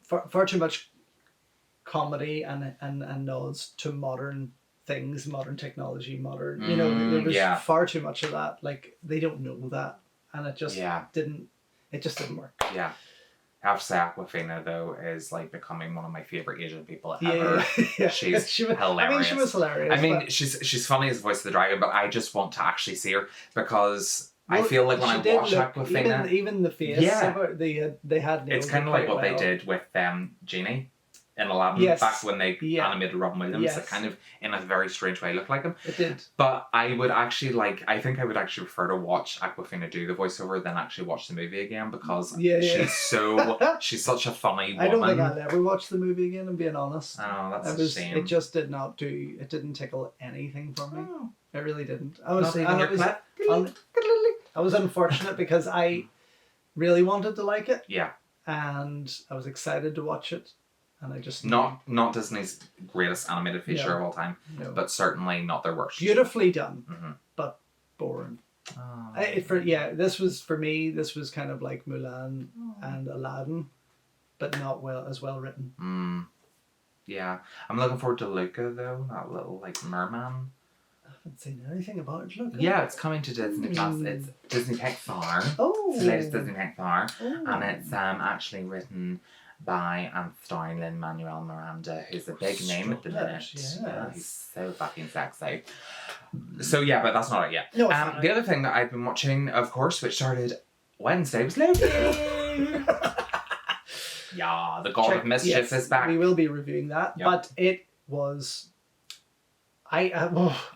far too much comedy and nods to modern things, modern technology, modern. There was far too much of that. Like, they don't know that, and it just didn't. It just didn't work. Yeah. I have to say, Awkwafina, though, is like becoming one of my favourite Asian people ever. Yeah. She's hilarious. I mean, she was hilarious. I mean, she's funny as the voice of the dragon, but I just want to actually see her because I feel like when I watch Awkwafina, even the face of her, they had. It's kind of like what they did with Genie in Aladdin back when they animated Robin Williams. It kind of, in a very strange way, looked like him. It did. But I would actually I think I would actually prefer to watch Awkwafina do the voiceover than actually watch the movie again because she's such a funny woman. I don't think I'll ever watch the movie again, I'm being honest. Oh, that's a shame. It just didn't tickle anything for me. Oh. It really didn't. I was unfortunate because I really wanted to like it. Yeah. And I was excited to watch it. And I just not Disney's greatest animated feature of all time, but certainly not their worst. Beautifully done, but boring. Oh. This was for me. This was kind of like Mulan and Aladdin, but not as well written. Yeah, I'm looking forward to Luca though. That little merman. I haven't seen anything about Luca. Yeah, it's coming to Disney Plus. It's Disney Pixar. Oh, it's the latest Disney Pixar, and it's actually written by and starring Lin-Manuel Miranda, who's a big name at the minute. Yes. Yeah, he's so fucking sexy. So yeah, but that's not it yet. No, the other thing that I've been watching, of course, which started Wednesday, was Loki. Yeah, the God of Mischief is back. We will be reviewing that, but it was... I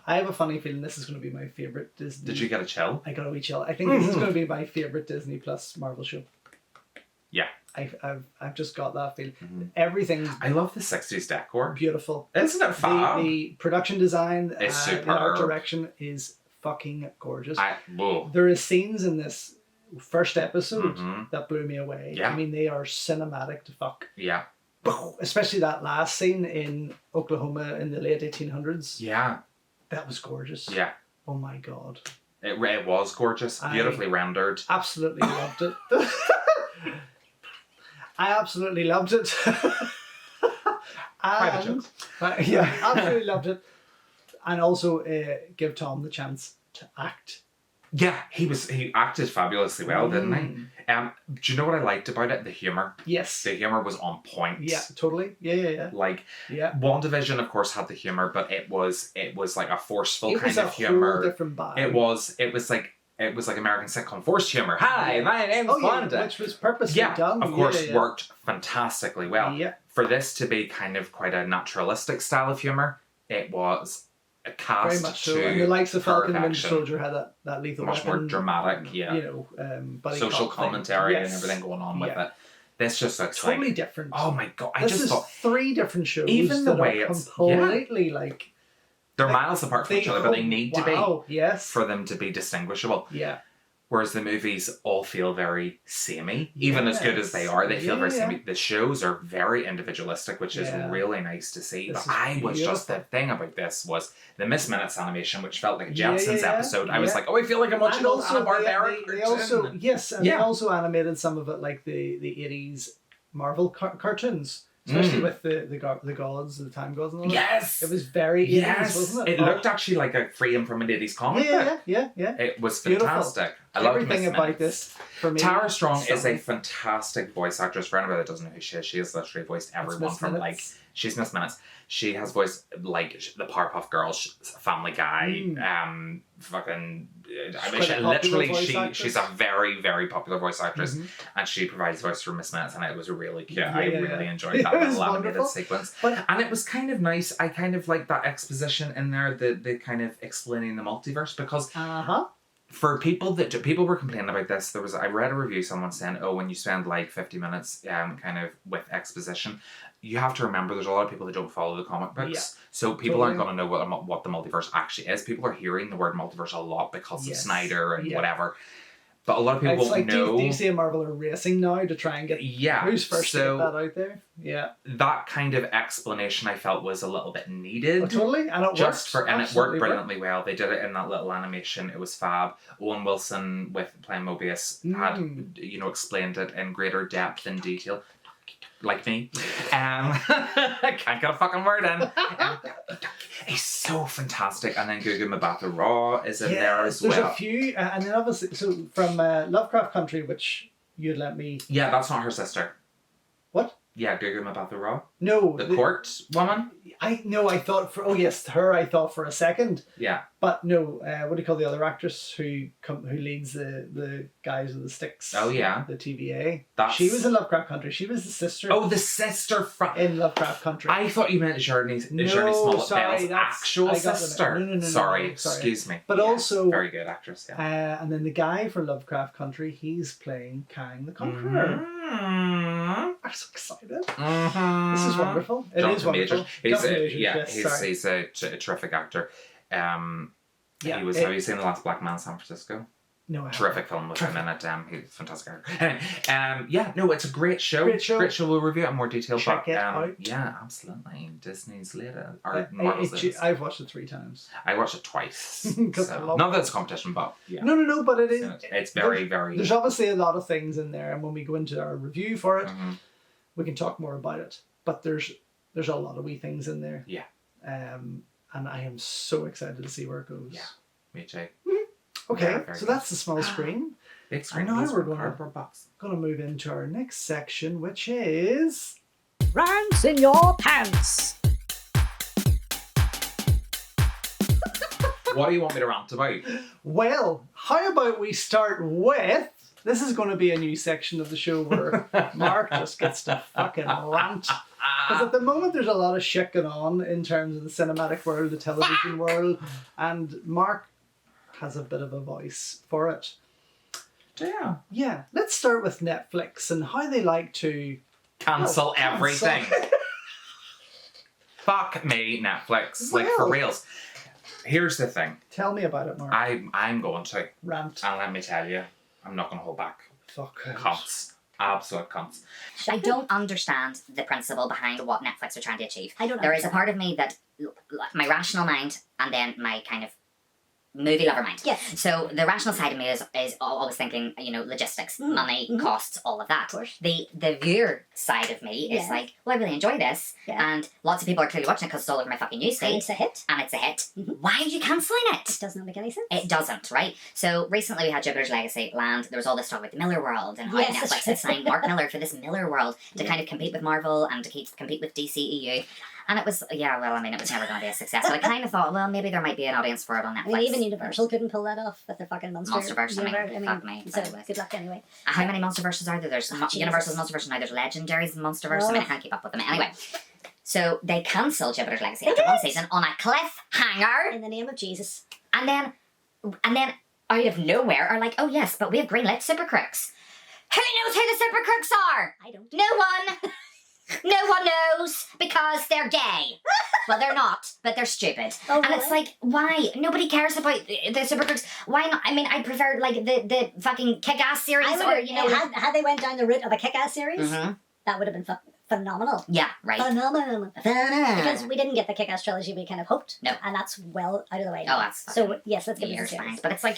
have a funny feeling this is going to be my favourite Disney... Did you get a chill? I got a wee chill. I think this is going to be my favourite Disney Plus Marvel show. Yeah. I've just got that feeling. Everything. I love the 60s decor. Beautiful. Isn't it fab? The production design, it's superb. The art direction is fucking gorgeous. Whoa. There are scenes in this first episode that blew me away. Yeah. I mean, they are cinematic to fuck. Yeah. Especially that last scene in Oklahoma in the late 1800s. Yeah. That was gorgeous. Yeah. Oh my God. It was gorgeous. Beautifully rendered. Absolutely loved it. I absolutely loved it. Yeah, absolutely loved it. And also give Tom the chance to act. Yeah, he acted fabulously well, didn't he? Do you know what I liked about it? The humour. Yes. The humour was on point. Yeah, totally. Yeah. Like, WandaVision, of course, had the humour, but it was like a forceful kind of humour. It was a whole different vibe. It was like American sitcom forced humour. Hi, my name's Wanda. Which was purposely done. Of course, worked fantastically well. Yeah. For this to be kind of quite a naturalistic style of humour, it was a cast very much so. And the likes of Falcon and Winter Soldier had that lethal much weapon, more dramatic, social commentary and everything going on with it. This just looks totally different. Oh my God! I just thought 3 different shows. Even the way it's completely like they're miles apart from each other, but they need to be for them to be distinguishable. Yeah. Whereas the movies all feel very samey, even as good as they are. They feel very samey. The shows are very individualistic, which is really nice to see. But the thing about this was the Miss Minutes animation, which felt like a Jetsons episode. I was like, I feel like I'm watching an Hanna-Barbera They also they also animated some of it like the 80s Marvel cartoons. Especially with the gods, the time gods and all that. Yes! It was very 80s, wasn't it? It looked actually like a frame from an 80s comic book. Yeah. It was fantastic. I loved everything about this for me. Tara Strong is a fantastic voice actress. For anybody that doesn't know who she is, she has literally voiced everyone from she's Miss Minutes. She has voiced like the Powerpuff Girls, Family Guy, she's a very, very popular voice actress, and she provides voice for Miss Minutes, and it was really cute. I really enjoyed that little animated sequence. And it was kind of nice. I kind of like that exposition in there, the kind of explaining the multiverse, because for people were complaining about this. I read a review, someone saying, when you spend like 50 minutes kind of with exposition, you have to remember there's a lot of people that don't follow the comic books. So people aren't going to know what the multiverse actually is. People are hearing the word multiverse a lot because of Snyder and whatever. But a lot of people won't know. DC and Marvel are racing now to try and get who's first to get that out there. Yeah. That kind of explanation I felt was a little bit needed. Oh, totally. And it it worked brilliantly well. They did it in that little animation. It was fab. Owen Wilson playing Mobius had explained it in greater depth and detail. Like me. I can't get a fucking word in. He's so fantastic. And then Gugu Mbatha-Raw is in there as well. There's a few, and then obviously, so from Lovecraft Country, which you'd let me... Yeah, that's not her sister. What? Yeah, Gugu Mbatha-Raw. No. The court woman? I thought I thought for a second. Yeah. But no, what do you call the other actress who leads the guys with the sticks? Oh yeah. The TVA. She was in Lovecraft Country. She was the sister. Oh, the sister in Lovecraft Country. I thought you meant Journey Smollett Bell's actual sister. No, sorry, excuse me. But also very good actress, yeah. And then the guy for Lovecraft Country, he's playing Kang the Conqueror. I'm so excited. This is wonderful. It is wonderful. He's a terrific actor. Have you seen The Last Black Man in San Francisco? No, I terrific film with him in it. He's a fantastic actor. Anyway, it's a great show. Great show. We'll review it in more detail. Check it out. Yeah, absolutely. Disney's later. I've watched it 3 times. I watched it twice. Not that it's a competition, but yeah. No, but it is. It's very, very... There's obviously a lot of things in there, and when we go into our review for it, we can talk more about it. But there's a lot of wee things in there. Yeah. And I am so excited to see where it goes. Yeah, me too. Okay, so that's the small screen. Big screen. And now we're cardboard box. going to move into our next section, which is... Rants In Yer Pants. What do you want me to rant about? Well, how about we start with... This is going to be a new section of the show where Mark just gets to fucking rant. Because at the moment there's a lot of shit going on in terms of the cinematic world, the television world, and Mark has a bit of a voice for it. Yeah. Yeah, let's start with Netflix and how they like to... Cancel everything. Fuck me, Netflix. Like, for Well. reals. Here's the thing. Tell me about it, Mark. I'm going to. Rant. And let me tell you, I'm not going to hold back. Fuck it. Cunts. Absolute cunts. I don't understand the principle behind what Netflix are trying to achieve. I don't There is a understand. part of me that, my rational mind and then my kind of movie lover mind. Yes. So the rational side of me is always thinking, logistics, money, costs, all of that. Of course. The viewer side of me is Yeah. like, well, I really enjoy this, Yeah. and lots of people are clearly watching it because it's all over my fucking And newsfeed, it's a hit. and it's a hit. Mhm. Why are you cancelling It it? does not make any sense. It doesn't, right? So recently we had Jupiter's Legacy land. There was all this talk about the Miller World and how Yes, Netflix that's had signed Mark Miller for this Miller World to Yeah. kind of compete with Marvel and to compete with DCEU. And it was, it was never going to be a success. So I kind of thought, well, maybe there might be an audience for it on I Netflix. mean, even Universal couldn't pull that off with their fucking Monsterverse, universe. fuck me, So by the way. good luck anyway. How many Monsterverses are there? There's Jesus. Universal's Monsterverse, now there's Legendary's Monsterverse. I mean, I can't keep up with them. Anyway, so they cancelled Jupiter's Legacy They after one did? season on a cliffhanger. In the name of Jesus. And then out of nowhere are like, oh yes, but we have greenlit Super Crooks. Who knows who the Super Crooks are? I don't. No one. No one knows because they're gay. Well, they're not, but they're stupid. Oh, And it's really? like, why? Nobody cares about the Super Crooks. Why not? I mean, I prefer like the fucking Kick-Ass series, I or would had they went down the route of a Kick-Ass series, Mhm. that would have been phenomenal. Yeah, right. Phenomenal. Because we didn't get the Kick-Ass trilogy we kind of hoped. No. And that's well out of the way. Oh, that's so fucking yes, let's give it a years series. fine. But it's like,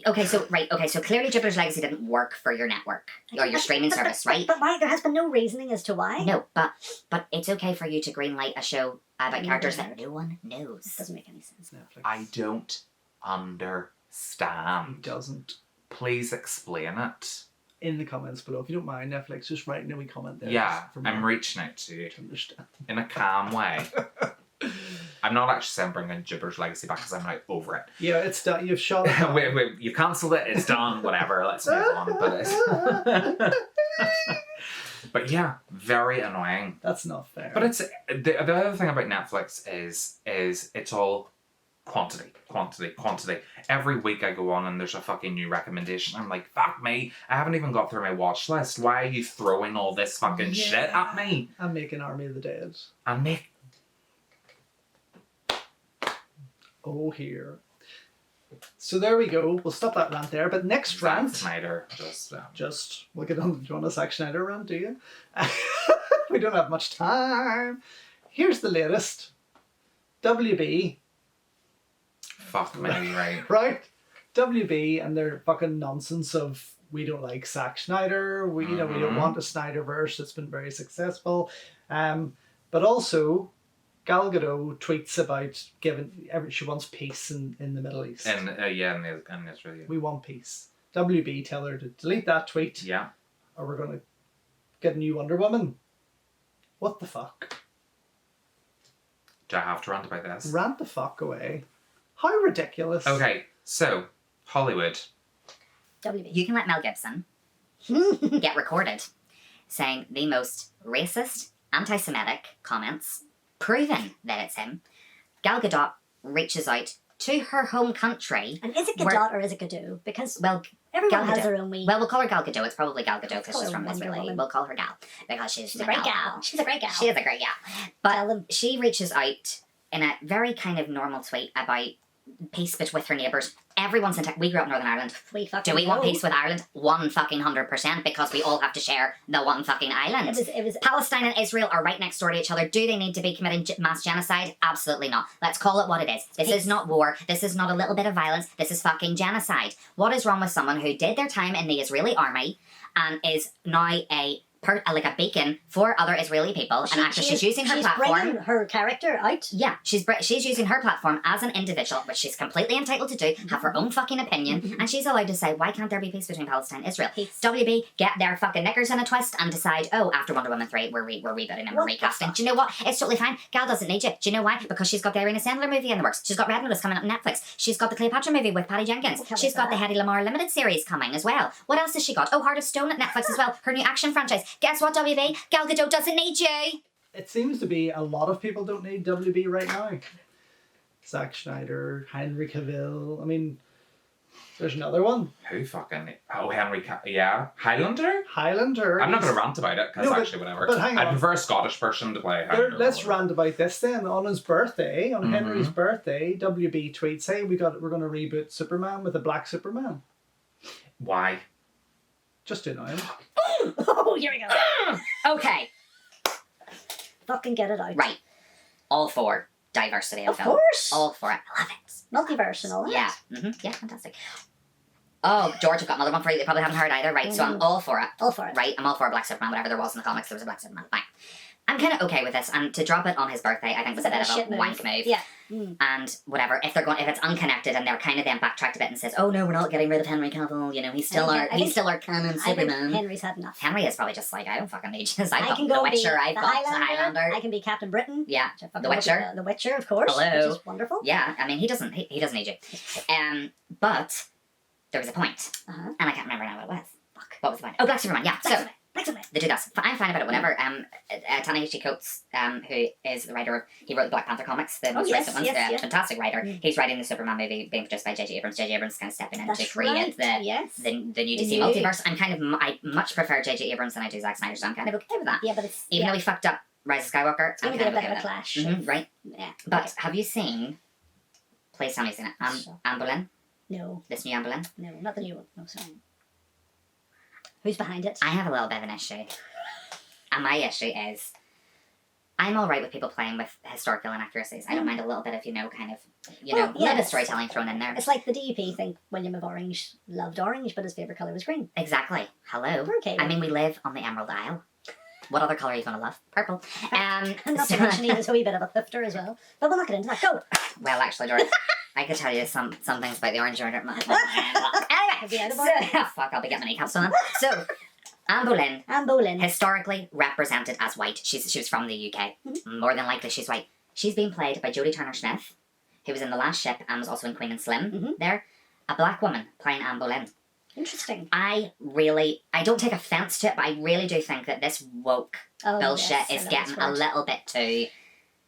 okay, so clearly Jupiter's Legacy didn't work for your network or your streaming service, right? But why? There has been no reasoning as to why. No, but it's okay for you to greenlight a show about No, characters no. that no one It knows. doesn't make any sense. Netflix. I don't He understand. doesn't. Please explain it. In the comments below, if you don't mind, Netflix, just write in a wee comment there. Yeah, for I'm Mark reaching out to you to understand. in a calm way. I'm not actually saying bringing Jupiter's Legacy back because I'm now over it. Yeah, it's done. You've shot it down. Wait, you cancelled it, it's done, whatever, let's move on. But yeah, very annoying. That's not fair. But it's the other thing about Netflix is it's all quantity. Every week I go on and there's a fucking new recommendation. I'm like, fuck me, I haven't even got through my watch list. Why are you throwing all this fucking shit at me? I'm making Army of the Dead. And make Oh, here. So there we go. We'll stop that rant there. But next Zack rant, Snyder just we'll get on. Do you want a Zack Snyder rant? Do you? We don't have much time. Here's the latest. WB, fuck me, right? right? WB and their fucking nonsense of we don't like Zack Snyder. We we don't Mhm. want a Snyderverse. It's been very successful. But also Gal Gadot tweets about she wants peace in the Middle East. And in Israel. We want peace. WB tell her to delete that tweet Yeah. or we're going to get a new Wonder Woman. What the fuck? Do I have to rant about this? Rant the fuck away. How ridiculous. Okay, so Hollywood. WB. You can let Mel Gibson get recorded saying the most racist, anti-Semitic comments, proving that it's him. Gal Gadot reaches out to her home country. And is it Gadot Where- or is it Gadot? Because Well, everyone Gal has Gadot. their own wee. Well, we'll call her Gal Gadot. It's probably Gal Gadot because call she's her from Wonder Israel. Woman. We'll call her Gal because she's She's a great gal. She's a great gal. She is a great gal. Tell But them. she reaches out in a very kind of normal tweet about peace with her neighbours. Everyone's in we grew up in Northern Ireland. We fucking Do we want know. peace with Ireland? 100% because we all have to share the one fucking island. It was Palestine and Israel are right next door to each other. Do they need to be committing mass genocide? Absolutely not. Let's call it what it is. This is not war. This is not a little bit of violence. This is fucking genocide. What is wrong with someone who did their time in the Israeli army and is now a like a beacon for other Israeli people, and actually she's using her platform. She's bringing her character out. Yeah, she's using her platform as an individual, which she's completely entitled to do, have her own fucking opinion, and she's allowed to say, why can't there be peace between Palestine and Israel? WB, get their fucking knickers in a twist and decide, after Wonder Woman 3, we're rebooting and we're recasting. Do you know what? It's totally fine. Gal doesn't need you. Do you know why? Because she's got the Irina Sandler movie in the works. She's got Red Notice coming up on Netflix. She's got the Cleopatra movie with Patty Jenkins. She's got the Hedy Lamarr limited series coming as well. What else has she got? Heart of Stone at Netflix as well. Her new action franchise. Guess what, WB? Gal Gadot doesn't need you. It seems to be a lot of people don't need WB right now. Zack Snyder, Henry Cavill. I mean, there's another one. Who fucking... Oh, yeah. Highlander? Highlander. I'm not going to rant about it, because actually, whatever. But hang on. I prefer a Scottish person to play Highlander. Let's rant about this then. On his birthday, on Henry's birthday, WB tweets, hey, we're going to reboot Superman with a black Superman. Why? Just to annoy him. Oh, here we go. Okay. Fucking get it out. Right. All for diversity in Of film. course. All for it. I love it. Multiverse and all that. Yeah. Yeah, fantastic. Oh, George, I've got another one for you. They probably haven't heard either. Right, so I'm all for it. All for it. Right, I'm all for a Black Superman. Whatever there was in the comics, there was a Black Superman. Fine. I'm kind of okay with this, and to drop it on his birthday, I think was a bit of a wank move. Yeah. And whatever, if it's unconnected, and they're kind of then backtracked a bit and says, "Oh no, we're not getting rid of Henry Cavill. You know, he's still our canon Superman." I think Henry's had enough. Henry is probably just like, I don't fucking need you. I can got go The Witcher. be I've got the Highlander. I can be Captain Britain. Yeah, The Witcher. The Witcher, of course. Hello. Which is wonderful. Yeah, I mean, he doesn't need you. But there was a point, and I can't remember now what it was. Fuck. What was the point? Oh, Black Superman. Yeah. So. They do that. I'm fine about it. Whenever Ta-Nehisi Coates, who is the writer of, he wrote the Black Panther comics, the most recent ones. Fantastic writer. He's writing the Superman movie being produced by J.J. Abrams. J.J. Abrams is kind of stepping in to create the new DC multiverse. I much prefer J.J. Abrams than I do Zack Snyder, so I'm kind of okay with that. Yeah, but it's even though he fucked up Rise of Skywalker, it's going to be a bit of a clash. Right. Yeah. But have you seen? Please tell me you've seen it. Anne Boleyn. No. This new Anne Boleyn. No, not the new one. No, sorry. Who's behind it? I have a little bit of an issue. And my issue is, I'm all right with people playing with historical inaccuracies. I don't mind a little bit of, a little bit of storytelling thrown in there. It's like the DUP think William of Orange loved orange, but his favourite colour was green. Exactly. Hello. We're okay. I mean, we live on the Emerald Isle. What other colour are you going to love? Purple. And not to mention he was a wee bit of a clifter as well. But we'll not get into that. Go! Well, actually, Doris, I could tell you some things about the orange order. Anyway, fuck, I'll be getting my kneecaps on. So... Anne Boleyn, historically represented as white. She was from the UK. More than likely, she's white. She's being played by Jodie Turner-Smith, who was in The Last Ship and was also in Queen and Slim. There, a black woman playing Anne Boleyn. Interesting. I don't take offence to it, but I really do think that this woke bullshit is getting a little bit too.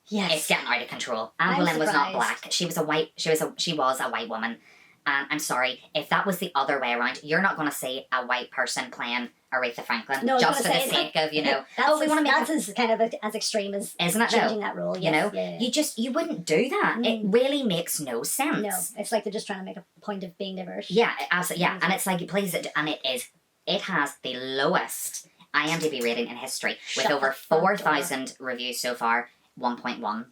Yes. It's getting out of control. Anne Boleyn was not black. She was a white woman. And I'm sorry, if that was the other way around, you're not going to see a white person playing Aretha Franklin just for the sake of, we want to make that's as kind of as extreme as isn't it changing that role. You wouldn't do that. It really makes no sense. No, it's like they're just trying to make a point of being diverse. Yeah, absolutely. Yeah, and it's like it has the lowest IMDb rating in history with over 4,000 reviews so far. 1.1. Are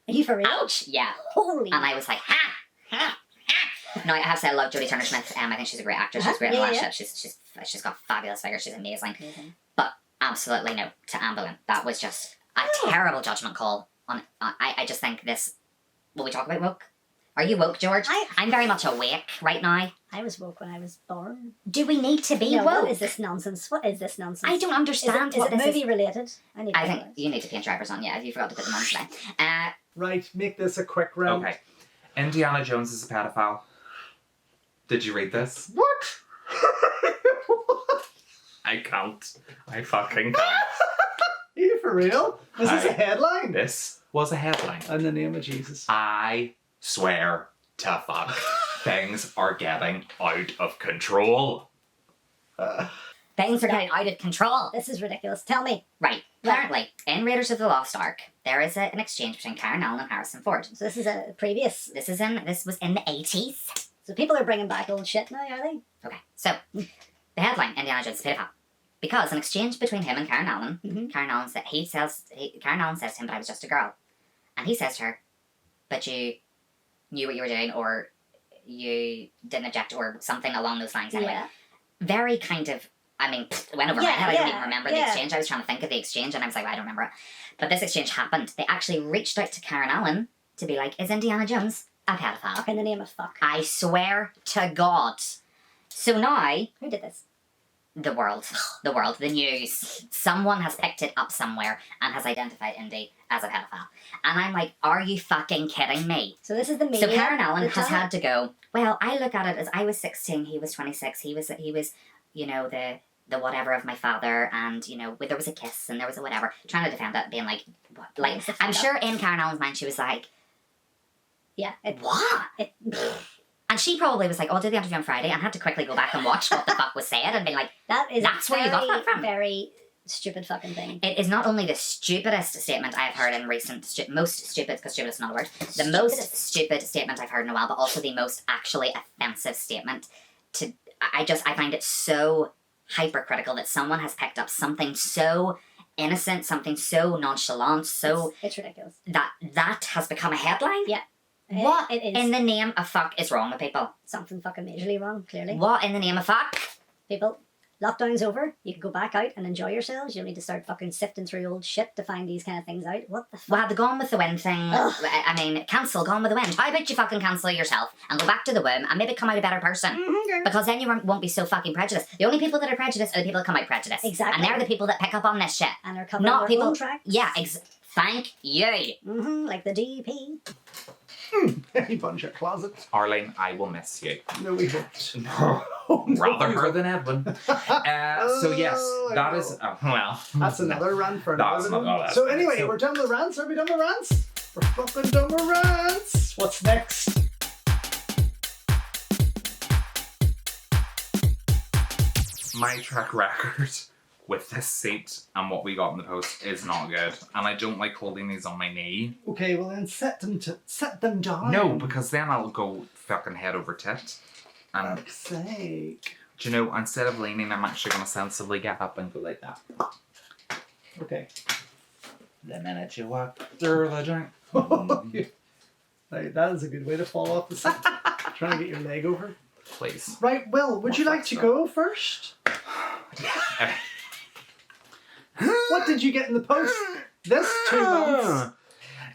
you for real? Ouch! Yeah. Holy. And I was like, ha. No, I have to say I love Jodie Turner-Smith. I think she's a great actress. She's great in The Last Ship. She's got fabulous figures. She's amazing. But absolutely no to Anne Boleyn. That was just a terrible judgment call. I just think this... Will we talk about woke? Are you woke, George? I'm very much awake right now. I was woke when I was born. Do we need to be woke? What is this nonsense? I don't understand what this is. Is it movie related? I think you need to paint drivers on. Yeah, you forgot to put them on today. Right, make this a quick round. Okay. Indiana Jones is a pedophile. Did you read this? What? I can't. I fucking can't. Are you for real? Was this a headline? This was a headline. In the name of Jesus. I swear to fuck. Things are getting out of control. Things are getting out of control. This is ridiculous. Tell me. Right. Apparently, in Raiders of the Lost Ark, there is an exchange between Karen Allen and Harrison Ford. So this is a previous... This was in the 80s. So people are bringing back old shit now, are they? Okay. So, the headline, Indiana Jones is a pedophile. Because an exchange between him and Karen Allen, Karen Allen says to him, but I was just a girl. And he says to her, but you knew what you were doing, or you didn't object, or something along those lines anyway. Yeah. Very kind of I mean, it went over my head. I don't even remember the yeah. exchange. I was trying to think of the exchange, and I was like, well, I don't remember it. But this exchange happened. They actually reached out to Karen Allen to be like, is Indiana Jones a pedophile? Fuck in the name of fuck. I swear to God. So now... Who did this? The world, the news. Someone has picked it up somewhere and has identified Indy as a pedophile. And I'm like, are you fucking kidding me? So this is the media. So Karen Allen has had to go, well, I look at it as I was 16, he was 26, he was you know, the whatever of my father, and, you know, there was a kiss and there was a whatever, trying to defend it, being like, what? Like, I'm sure in Karen Allen's mind she was like, yeah. What? And she probably was like, oh, I'll do the interview on Friday, and had to quickly go back and watch what the fuck was said and be like, that's where you got that from. Very stupid fucking thing. It is not only the stupidest statement I have heard in recent, most stupid, because stupid is not a word, the most stupid statement I've heard in a while, but also the most actually offensive statement. I find it so hypercritical that someone has picked up something so innocent, something so nonchalant, so... It's ridiculous. That has become a headline? Yeah. What it is. in the name of fuck is wrong with people? Something fucking majorly wrong, clearly. What in the name of fuck? People, lockdown's over. You can go back out and enjoy yourselves. You don't need to start fucking sifting through old shit to find these kind of things out. What the fuck? Well, the Gone with the Wind thing, Ugh. I mean, cancel Gone with the Wind. How about you fucking cancel it yourself and go back to the womb and maybe come out a better person? Mm-hmm. Because then you won't be so fucking prejudiced. The only people that are prejudiced are the people that come out prejudiced. Exactly. And they're the people that pick up on this shit. And are covering Not their people... own tracks. Yeah, thank you. Mm-hmm, like the DP. Any bunch of closets. Arlene, I will miss you. No, we won't. No. Rather her than Edwin. So yes, that is... well... That's another rant for That's another not- one. oh, So that's- anyway, so- we're done with rants. Are we done with rants? We're fucking done with rants. What's next? My track record with this seat and what we got in the post is not good. And I don't like holding these on my knee. Okay, well then set them down. No, because then I'll go fucking head over tit. And For fuck's sake. do you know, instead of leaning, I'm actually going to sensibly get up and go like that. Okay. The minute you walk through the joint. Right, that is a good way to fall off the seat. Trying to get your leg over. Please. Right, Will, would you like to go first? What did you get in the post this 2 months?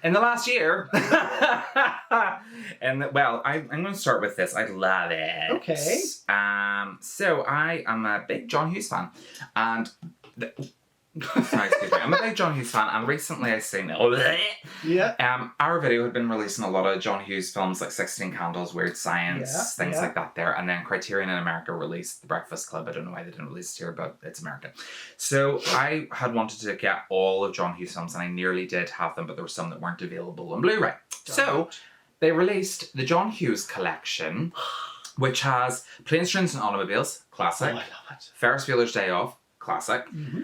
In the last year. And well, I'm going to start with this. I love it. Okay. So I am a big John Hughes fan, and sorry, excuse me. I'm a big John Hughes fan, and recently I seen Yeah. our video had been releasing a lot of John Hughes films like 16 Candles, Weird Science, things like that there, and then Criterion in America released The Breakfast Club. I don't know why they didn't release it here, but it's America. So I had wanted to get all of John Hughes films, and I nearly did have them, but there were some that weren't available on Blu-ray. So they released the John Hughes collection, which has Planes, Trains and Automobiles, classic. Oh, I love it. Ferris Bueller's Day Off, classic. Mm-hmm.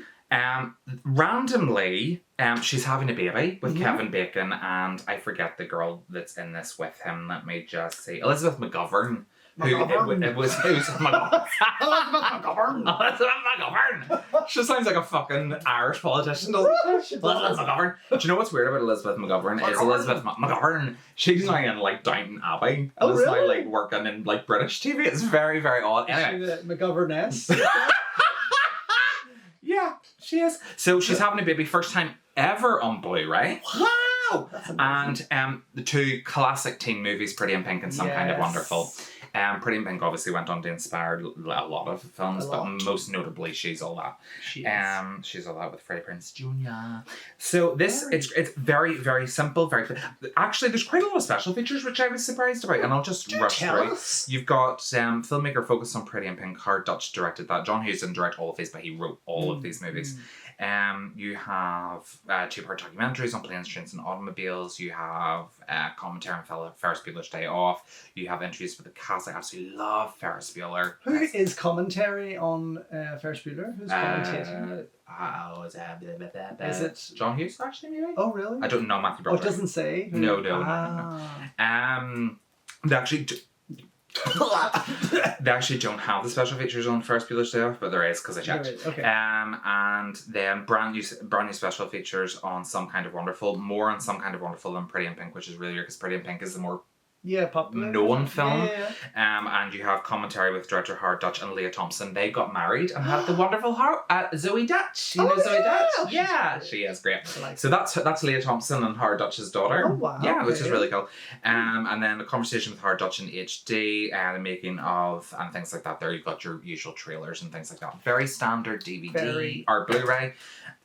Randomly, she's having a baby with Mhm. Kevin Bacon, and I forget the girl that's in this with him. Let me just see. Elizabeth McGovern. McGovern. It was McGovern. Elizabeth McGovern. Elizabeth McGovern. She sounds like a fucking Irish politician, doesn't she? Elizabeth McGovern. Do you know what's weird about Elizabeth McGovern? Is Elizabeth McGovern. She's now in like Downton Abbey. Oh, and is now really? like working in like British TV. It's very, very odd. Anyway. Is she the McGoverness? Yeah, she is. So she's having a baby, first time ever on Blu-ray. Wow! That's amazing. And the two classic teen movies, Pretty in Pink and Some Kind of Yes. Wonderful. Pretty in Pink obviously went on to inspire a lot of films, A but lot. most notably She's All That. She is. She's All That with Freddie Prinze Jr. So this, it's very, very simple, very... Actually, there's quite a lot of special features, which I was surprised about, and I'll just rush Tell through. us. You've got filmmaker focused on Pretty in Pink. Howard Dutch directed that. John Hughes didn't direct all of these, but he wrote all of these movies. You have two-part documentaries on Planes, Trains and Automobiles. You have commentary on Ferris Bueller's Day Off. You have interviews with the cast. I absolutely love Ferris Bueller. Who is commentary on Ferris Bueller? Who's commentating? Is it John Hughes actually? Maybe. Oh, really? I don't know Matthew Oh, Broderick. it doesn't say? No. Ah. They actually they actually don't have the special features on Ferris Bueller's Day Off, but there is because I checked. There is, okay. And then brand new special features on Some Kind of Wonderful, more on Some Kind of Wonderful than Pretty in Pink, which is really weird because Pretty in Pink is the more popular. known film. Yeah. And you have commentary with director Howard Dutch and Leah Thompson. They got married and had the wonderful Zoe Dutch. You know Zoe Dutch? Yeah, she is great. So that's Leah Thompson and Howard Dutch's daughter. Oh, wow. Yeah, which is really cool. And then a conversation with Howard Dutch in HD and the making of and things like that. There you've got your usual trailers and things like that. Very standard DVD or Blu-ray.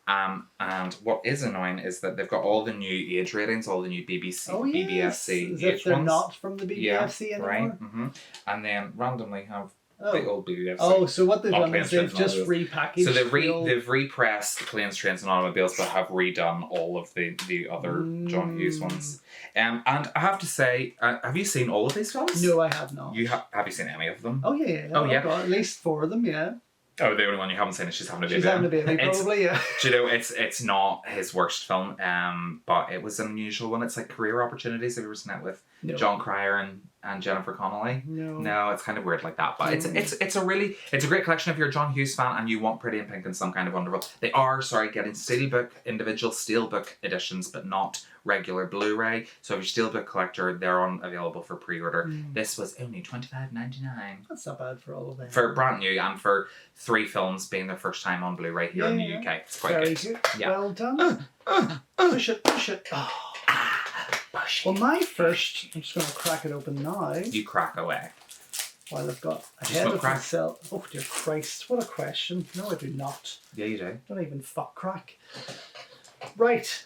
And what is annoying is that they've got all the new age ratings, all the new BBFC as age if they're ones. not from the BBFC anymore. Right. Mm-hmm. And then randomly have the old BBFC. Oh, so what they've done is Planes, they've Trains and just repackaged. So they've repressed Planes, Trains and Automobiles, but have redone all of the other John Hughes ones. And I have to say, have you seen all of these films? No, I have not. Have you seen any of them? Oh yeah. Oh yeah. At least 4 of them, yeah. Oh, the only one you haven't seen is She's Having a Baby. She's Having a Baby, probably, yeah. Do you know, it's not his worst film, but it was an unusual one. It's like career opportunities. Have you ever seen it with John Cryer and Jennifer Connelly? No, it's kind of weird like that. But it's a great collection if you're a John Hughes fan and you want Pretty in Pink and Some Kind of Wonderful. They are, getting individual steelbook editions, but not regular Blu-ray. So if you're a steelbook collector, they're available for pre-order. This was only $25.99. That's not bad for all of them. For brand new and for 3 films being their first time on Blu-ray here in the UK. It's quite Very good. Yeah. Well done. Push it. Push it. Well, my first, I'm just going to crack it open now. You crack away. While I've got ahead of myself. Oh, dear Christ. What a question. No, I do not. Yeah, you do. Don't even fuck crack. Right.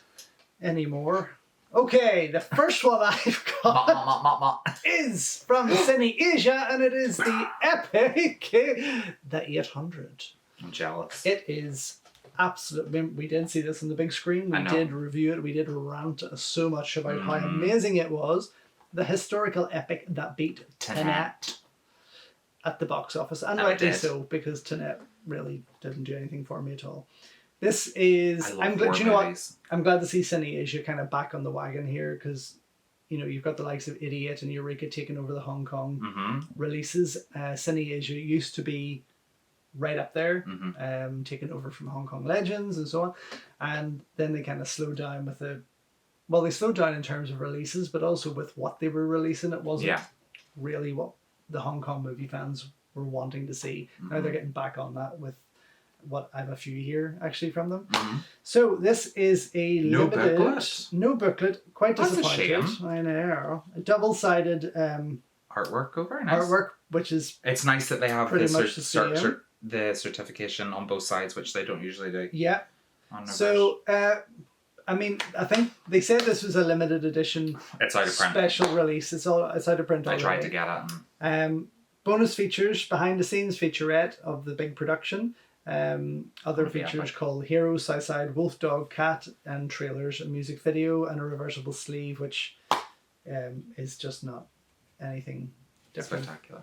Anymore. Okay, the first one I've got is from Cine Asia, and it is the epic The 800. I'm jealous. It is absolutely. We did see this on the big screen. We did review it. We did rant so much about how amazing it was. The historical epic that beat Tenet at the box office, and rightly so, because Tenet really didn't do anything for me at all. This is. I'm glad. You know what? I'm glad to see Cine Asia kind of back on the wagon here, because you've got the likes of Idiot and Eureka taking over the Hong Kong releases. Cine Asia used to be right up there, taken over from Hong Kong Legends and so on, and then they kind of slowed down with they slowed down in terms of releases, but also with what they were releasing. It wasn't really what the Hong Kong movie fans were wanting to see. Now they're getting back on that with what I have a few here actually from them. So this is a no booklet. Quite disappointed. That's a shame. I know. A double-sided artwork. Oh, very nice. Artwork, which is it's nice that they have pretty much the certification on both sides, which they don't usually do. Yeah. So I think they said this was a limited edition. It's out of print. Special release. It's out of print already. I tried to get it. Bonus features, behind the scenes featurette of the big production. Other features called Hero, Southside, Wolf Dog, Cat, and trailers, a music video, and a reversible sleeve, which is just not anything different. Spectacular.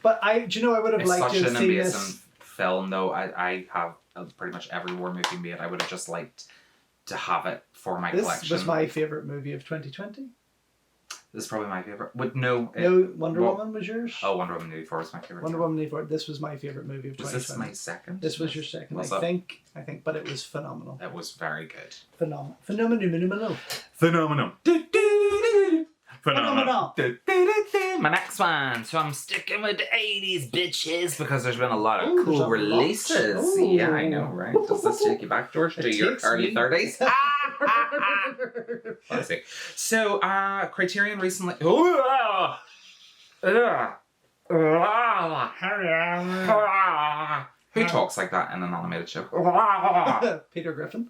But I would have liked to have seen this. It's such an amazing film, though. I have pretty much every war movie made. I would have just liked to have it for my collection. This was my favourite movie of 2020. This is probably my favourite. Wonder Woman was yours? Oh, Wonder Woman 84 was my favourite. Woman 84. This was my favourite movie of 2020. Was this my second? This was your second, I think, but it was phenomenal. It was very good. Phenomenal. My next one. So I'm sticking with the 80s, bitches, because there's been a lot of cool releases. Yeah, I know, right? Does this take you back, George, to your early 30s? Let's see. So, Criterion recently... Who talks like that in an animated show? Peter Griffin.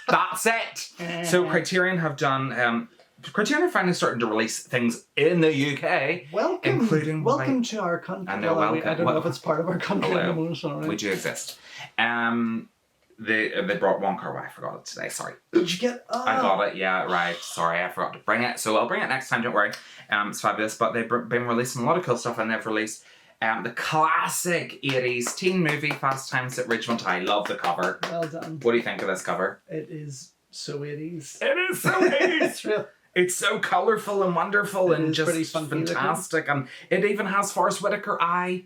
That's it. So Criterion have done... Criterion are finally starting to release things in the UK. Welcome to our country. I know, I don't know if it's part of our country anymore. Sorry. We do exist. They brought Wong Kar-wai. I forgot it today. Sorry. Did you get? I got it. Yeah, right. Sorry, I forgot to bring it. So I'll bring it next time. Don't worry. It's fabulous. But they've been releasing a lot of cool stuff, and they've released the classic 80s teen movie Fast Times at Ridgemont High. Love the cover. Well done. What do you think of this cover? It is so 80s. It is so 80s. It's so colourful and wonderful and just fantastic. And it even has Forrest Whitaker eye.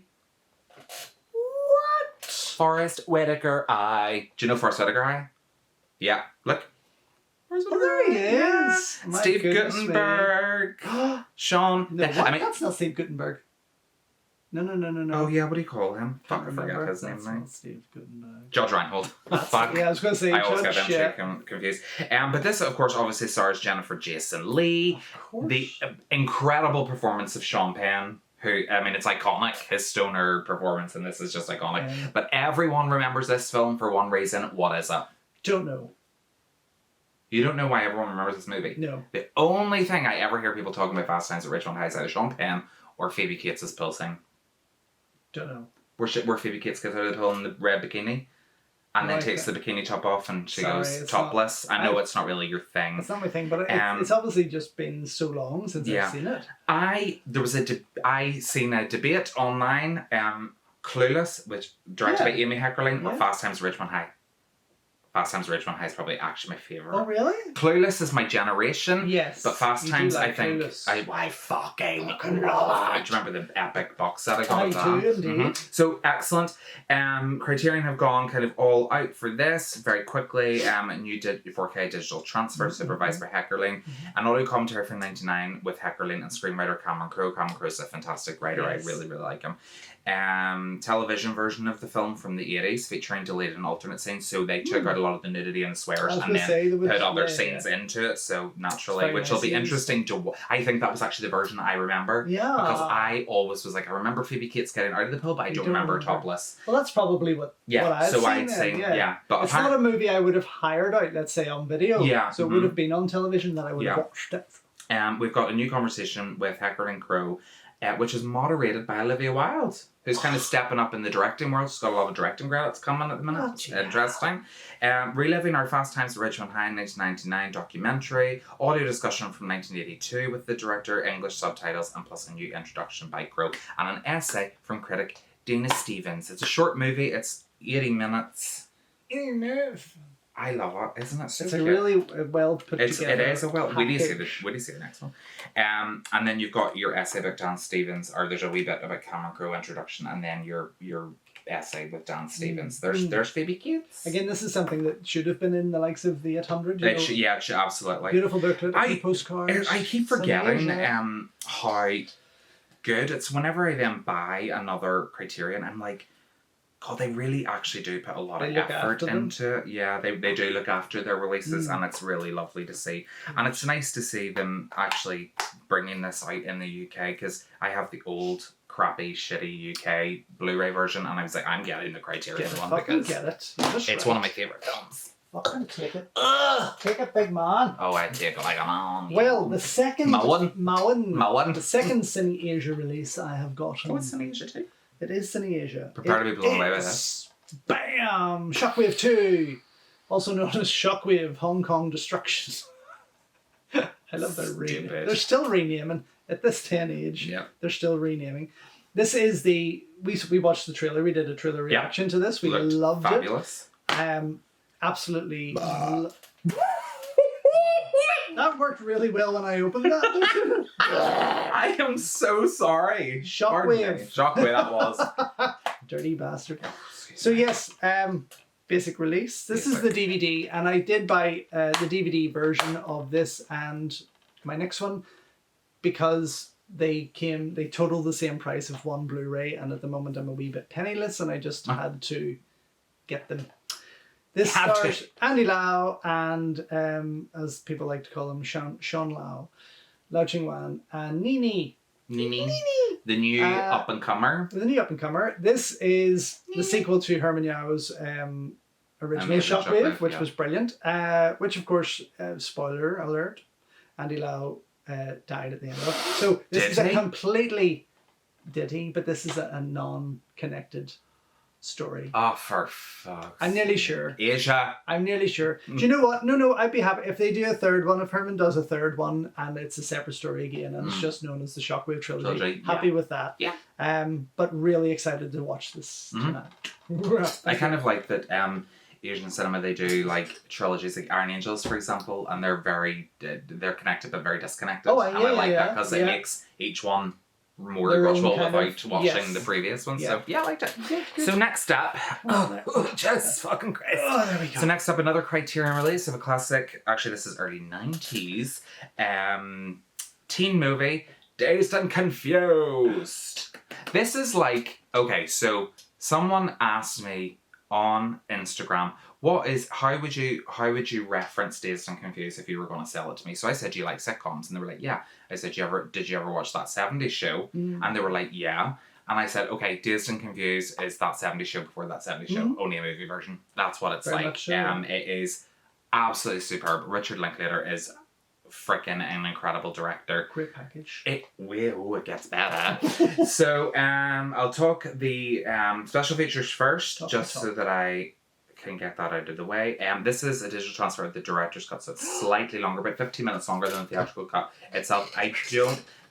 Forrest Whitaker eye. Do you know Forrest Whitaker eye? Yeah, look. Where's Oh, there he is. Yeah. My Steve goodness me. Guttenberg. Sean. No, what? I mean, That's not Steve Guttenberg. No. oh yeah, what do you call him? Fuck, I Remember? forget his name That's now. not Steve Guttenberg. Judge Reinhold. Fuck. Yeah, I was going to say I always get Judge. them two confused. But this, of course, obviously stars Jennifer Jason Leigh. Of course. The incredible performance of Sean Penn, who, I mean, it's iconic. His stoner performance in this is just iconic. But everyone remembers this film for one reason. What is it? Don't know. You don't know why everyone remembers this movie? No. The only thing I ever hear people talking about Fast Times at Ridgemont High is either Sean Penn or Phoebe Cates' pulsing. Don't know. Where Phoebe Cates gets out of the pill in the red bikini and then takes the bikini top off and she goes topless. I know it's not really your thing. It's not my thing, but it's obviously just been so long since I've seen it. I seen a debate online, Clueless, which directed by Amy Heckerling, or Fast Times at Ridgemont High. Fast Times at Ridgemont High is probably actually my favourite. Oh, really? Clueless is my generation. Yes. But Fast Times, I think, Clueless. I fucking love it. Do you remember the epic box set I got? I do, indeed. So, excellent. Criterion have gone kind of all out for this very quickly. And you did 4K digital transfer supervised by Heckerling. An audio commentary from 99 with Heckerling and screenwriter Cameron Crowe. Cameron Crowe's a fantastic writer. Yes. I really, really like him. Television version of the film from the 80s featuring deleted and alternate scenes, so they took out a lot of the nudity and the swears and then put other scenes into it, so naturally, which will be interesting to I think that was actually the version I remember, because I always was like, I remember Phoebe Cates getting out of the pill, but I don't remember topless. Well, that's probably what I've seen. I'd say but it's not a movie I would have hired out, let's say, on video, so it would have been on television that I would have watched it. We've got a new conversation with Heckerling Crowe, which is moderated by Olivia Wilde, who's kind of stepping up in the directing world. She's got a lot of directing credits coming at the minute. Gotcha. Interesting. Reliving our Fast Times at Ridgemont High 1999 documentary, audio discussion from 1982 with the director, English subtitles, and plus a new introduction by Crowe, and an essay from critic Dana Stevens. It's a short movie. It's 80 minutes. 80 minutes. I love it, isn't it? So it's cute. a really well put together. It is a well. Wait do you see the next one? And then you've got your essay about Dan Stevens, or there's a wee bit about Cameron Crowe introduction, and then your essay with Dan Stevens. There's Phoebe Cates. Again, this is something that should have been in the likes of the 800. It should, absolutely. Beautiful booklet, postcards. I keep forgetting how good it's whenever I then buy another Criterion. I'm like, God, they really actually do put a lot of effort into it. Yeah, they do look after their releases, and it's really lovely to see. And it's nice to see them actually bringing this out in the UK, because I have the old, crappy, shitty UK Blu-ray version, and I was like, I'm getting the Criterion one because it's one of my favourite films. Fucking take it. Take it, big man. Oh, I take it like a man. Well, the second... Mawan. The second Cine Asia release I have gotten. Oh, it's Cine Asia too? It is Cine Asia. Prepare to be blown away with this. Bam! Shockwave 2, also known as Shockwave Hong Kong Destruction. I love their renaming. They're still renaming at this day and age. Yeah. They're still renaming. This is we watched the trailer. We did a trailer reaction to this. We loved fabulous. it. Absolutely. That worked really well when I opened that. I am so sorry. Shockwave. Shockwave, that was. Dirty bastard. So yes, basic release. This is the DVD, and I did buy the DVD version of this and my next one because they total the same price of one Blu-ray, and at the moment I'm a wee bit penniless, and I just had to get them. This stars Andy Lau and, as people like to call him, Sean Lau, Lau Ching-wan, and Nini. The new up-and-comer. The new up-and-comer. This is the sequel to Herman Yao's original Shockwave, which was brilliant. Which, of course, spoiler alert, Andy Lau died at the end of it. So this is a completely... Did he? But this is a non-connected story. Oh, for fuck's I'm nearly sure. Asia. I'm nearly sure. Do you know what? No, I'd be happy if they do a third one, if Herman does a third one and it's a separate story again and it's just known as the Shockwave Trilogy. Happy with that. Yeah. But really excited to watch this tonight. I kind of like that Asian cinema, they do like trilogies like Iron Angels, for example, and they're connected but very disconnected. Oh, and I like that because it makes each one more Their own rewatchable kind without of- watching yes. the previous one. Yeah. So yeah, I liked it. Good, good. So next up, Jesus fucking Christ. Oh, there we go. So next up, another Criterion release of a classic. Actually, this is early 90s. Teen movie, Dazed and Confused. This is like, okay, so someone asked me on Instagram, how would you reference Dazed and Confused if you were going to sell it to me? So I said, do you like sitcoms? And they were like, yeah. I said, did you ever watch that 70s show? And they were like, yeah. And I said, okay, Dazed and Confused is that 70s show before that 70s show, only a movie version. That's what it's Very like. much so. It is absolutely superb. Richard Linklater is freaking an incredible director. Great package. It gets better. So I'll talk the special features first, so that I can get that out of the way. This is a digital transfer of the director's cut, so it's slightly longer, about 15 minutes longer than the theatrical cut itself.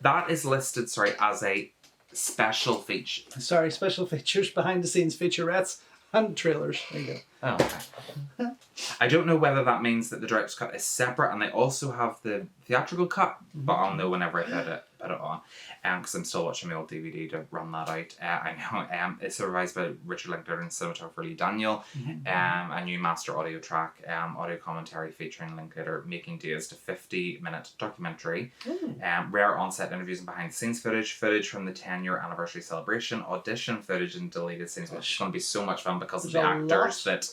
That is listed, as a special feature. Sorry, special features, behind the scenes featurettes, and trailers. There you go. Oh, okay. I don't know whether that means that the director's cut is separate and they also have the theatrical cut, but I'll know whenever I put it on. Because I'm still watching the old DVD to run that out. I know it's supervised by Richard Linklater and cinematographer Lee Daniel. A new master audio track, audio commentary featuring Linklater making Dazed a 50-minute documentary. Rare on-set interviews and behind-the-scenes footage from the 10-year anniversary celebration, audition footage and deleted scenes, which is going to be so much fun because of the actors that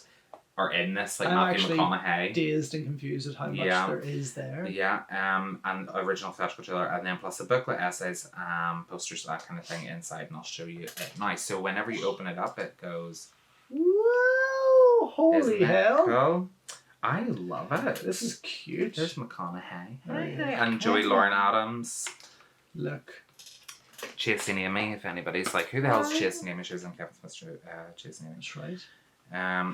are in this, like Matthew McConaughey. Dazed and confused at how much there is there. Yeah, and original theatrical trailer, and then plus a booklet, essays, posters, that kind of thing inside, and I'll show you it now. So whenever you open it up, it goes, wow, holy hell. Cool? I love it. This is cute. There's McConaughey. Yeah. And Joey Lauren Adams. Look. Chasing Amy, if anybody's like, who the hell's Chasing Amy? She was in Kevin Smith's Chasing Amy. That's right.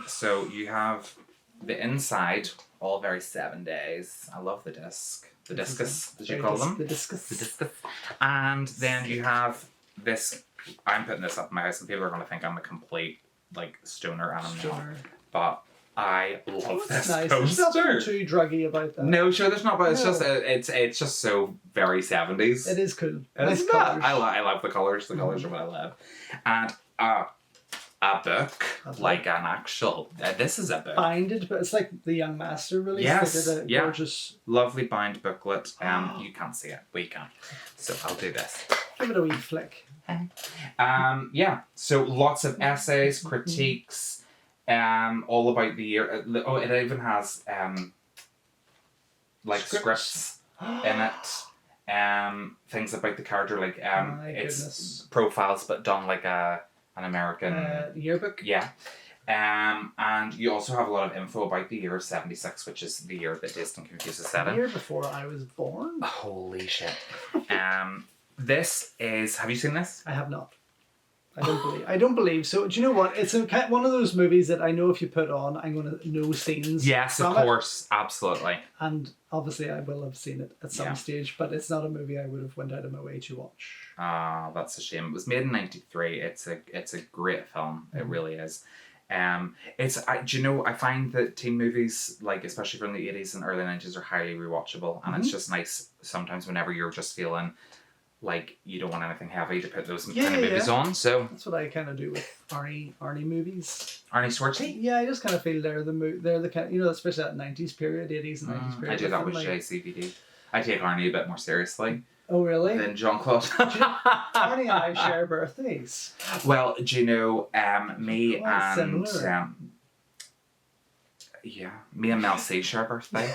So you have the inside, all very 7 days. I love the disc. The discus, as you call them. The discus. The discus. And then you have this. I'm putting this up in my house, and people are going to think I'm a complete stoner, and I'm not. But I love this nice. poster. There's nothing too druggy about that. No, sure, there's not, but it's just it's just so very 70s. It is cool. Nice colours. I love the colours. The colours are what I love. And a book, like an actual. This is a book. Binded, but it's like the Young Master release. Yes, They did a gorgeous. Lovely bound booklet. You can't see it. We can. So I'll do this. Give it a wee flick. So lots of essays, critiques, all about the year. It even has scripts in it. Things about the character, it's goodness. profiles, but done like an American yearbook. Yeah. And you also have a lot of info about the year 76, which is the year that Dazed and Confused is set in. The year before I was born. Holy shit. This is. Have you seen this? I have not. I don't believe so. Do you know what? It's one of those movies that I know if you put on, I'm going to know scenes. Yes, of course, absolutely. And obviously, I will have seen it at some stage, but it's not a movie I would have went out of my way to watch. Ah, that's a shame. It was made in '93. It's a great film. It really is. Do you know? I find that teen movies, especially from the '80s and early '90s, are highly rewatchable, and it's just nice sometimes whenever you're just feeling like you don't want anything heavy to put those kind of movies on. So that's what I kind of do with Arnie movies. Arnie Schwarzenegger? Yeah, I just kind of feel they're the kind, especially that 90s period, 80s and 90s period. I do that with JCVD. I take Arnie a bit more seriously. Oh, really? Than Jean-Claude. Arnie and I share birthdays. Well, do you know, me and Mel C share a birthday.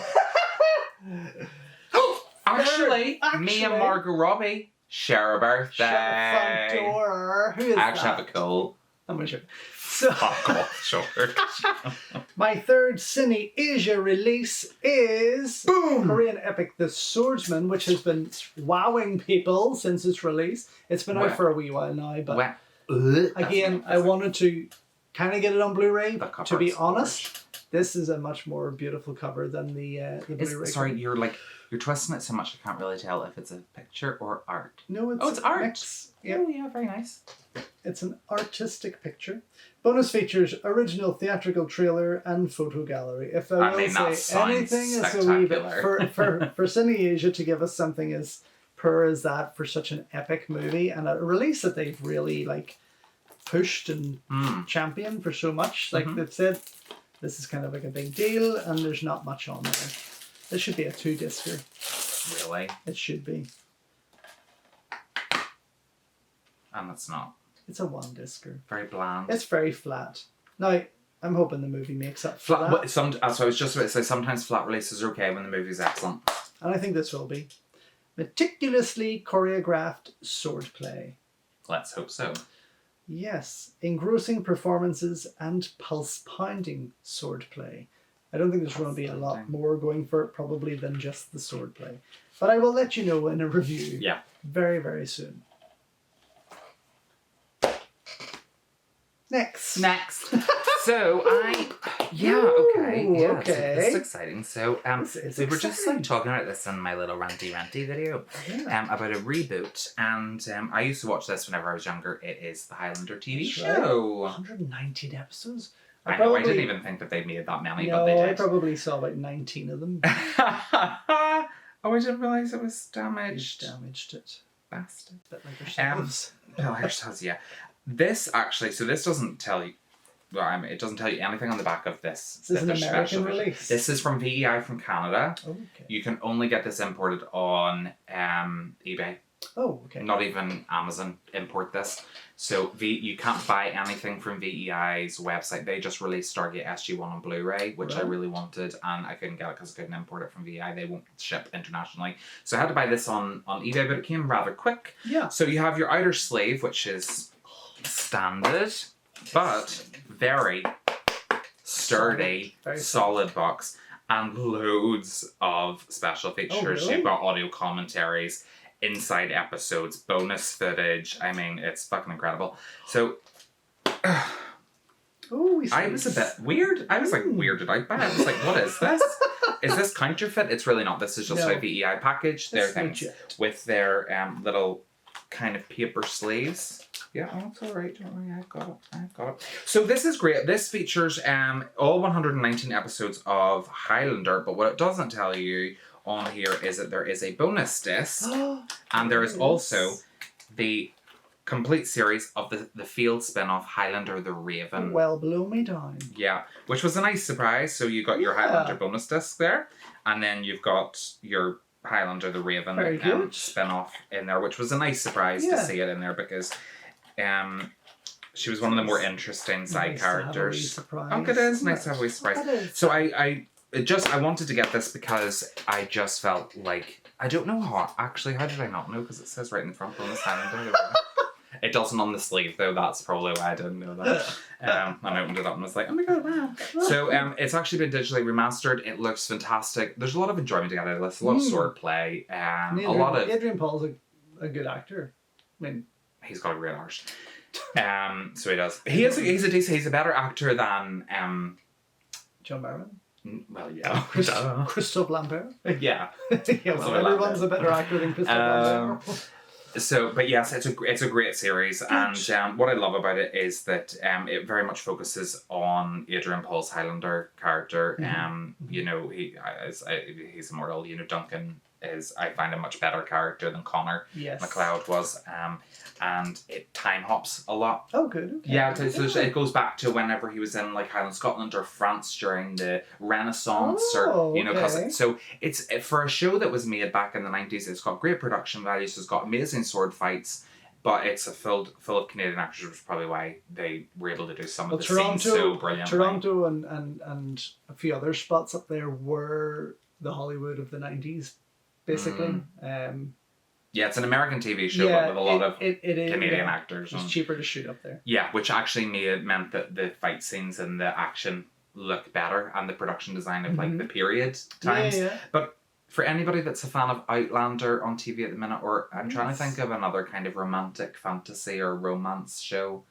Actually, me and Margot Robbie share a birthday. Shut the front door. Who is I actually that? have a cool. I'm gonna show you. So, Sure. my third Cine Asia release is Korean epic The Swordsman, which has been wowing people since its release. It's been out for a wee while now, but again, I wanted to kind of get it on Blu-ray. To be honest, this is a much more beautiful cover than the Blu-ray. Sorry, you're twisting it so much I can't really tell if it's a picture or art. No, it's art. Mix. Yep. Oh yeah, very nice. It's an artistic picture. Bonus features, original theatrical trailer and photo gallery. If I will say anything is a wee bit for Cine Asia to give us something as poor is that for such an epic movie and a release that they've really like pushed and championed for so much? Like they've said, this is kind of like a big deal, and there's not much on there. This should be a 2-discer. Really? It should be. And it's not. It's a 1-discer. Very bland. It's very flat. Now, I'm hoping the movie makes up for Flat, that. but so I was just about to say, sometimes flat releases are okay when the movie's excellent. And I think this will be. Meticulously choreographed swordplay. Let's hope so. Yes, engrossing performances and pulse-pounding swordplay. I don't think there's going to be a lot more going for it probably than just the swordplay. But I will let you know in a review very, very soon. Next. So okay. Yeah, okay. This is exciting. So This we is were just exciting. talking about this in my little ranty video about a reboot, and I used to watch this whenever I was younger. It is the Highlander TV show. 119 episodes. I know. I didn't even think that they made that many, No, but they did. I probably saw about 19 of them. Oh, I didn't realise it was damaged. You damaged it. Bastard. Bit like yourselves. Yeah. This actually, so this doesn't tell you. Well, I mean, it doesn't tell you anything on the back of this. This is an this American special edition. release. This is from VEI from Canada. Okay. You can only get this imported on eBay. Oh, okay. Not even Amazon import this. So you can't buy anything from VEI's website. They just released Stargate SG-1 on Blu-ray, which I really wanted, and I couldn't get it because I couldn't import it from VEI. They won't ship internationally. So I had to buy this on eBay, but it came rather quick. Yeah. So you have your outer sleeve, which is standard, but very sturdy, Very solid box, and loads of special features. really? You've got audio commentaries, inside episodes, bonus footage. I mean, it's fucking incredible. So I was a bit weird. I was like weirded out by it. I was like, what is this? Is this counterfeit? It's really not. This is just a VEI package. Their things with their little kind of paper sleeves. Yeah, oh, it's all right. Don't worry, I've got it. So this is great. This features all 119 episodes of Highlander, but what it doesn't tell you on here is that there is a bonus disc, and there is also the complete series of the field spin-off Highlander the Raven. Well, blow me down. Yeah, which was a nice surprise. So you got your Highlander bonus disc there, and then you've got your Highlander the Raven spin-off in there, which was a nice surprise to see it in there because she was one of the more interesting side characters. Oh, it is nice to have a wee surprise. So I wanted to get this because I just felt like, I don't know how did I not know? Because it says right in the front bonus Highlander. It doesn't on the sleeve though, that's probably why I didn't know that. I opened it up and was like, oh my god, wow. So it's actually been digitally remastered. It looks fantastic. There's a lot of enjoyment out of this, a lot of swordplay, a lot of... Adrian Paul's a good actor. I mean... He's got a great arse. So he does. He's a better actor than... John Barrowman? Well, yeah. Christophe Lambert? Yeah. Everyone's a better actor than Christophe Lambert. So, but yes, it's a great series, and what I love about it is that it very much focuses on Adrian Paul's Highlander character. You know, he's immortal. You know, Duncan is, I find, a much better character than Connor MacLeod was, and it time hops a lot. Oh, good. Okay. Yeah, so it goes back to whenever he was in like Highland Scotland or France during the Renaissance, or you know, so it's for a show that was made back in the 90s. It's got great production values. It's got amazing sword fights. But it's full of Canadian actors, which is probably why they were able to do some of the scenes so brilliantly. Toronto and a few other spots up there were the Hollywood of the 90s, basically. Yeah, it's an American TV show, but with a lot of Canadian actors. It's cheaper to shoot up there. Yeah, which actually meant that the fight scenes and the action look better, and the production design of like the period times. Yeah. But for anybody that's a fan of Outlander on TV at the minute, or I'm trying to think of another kind of romantic fantasy or romance show,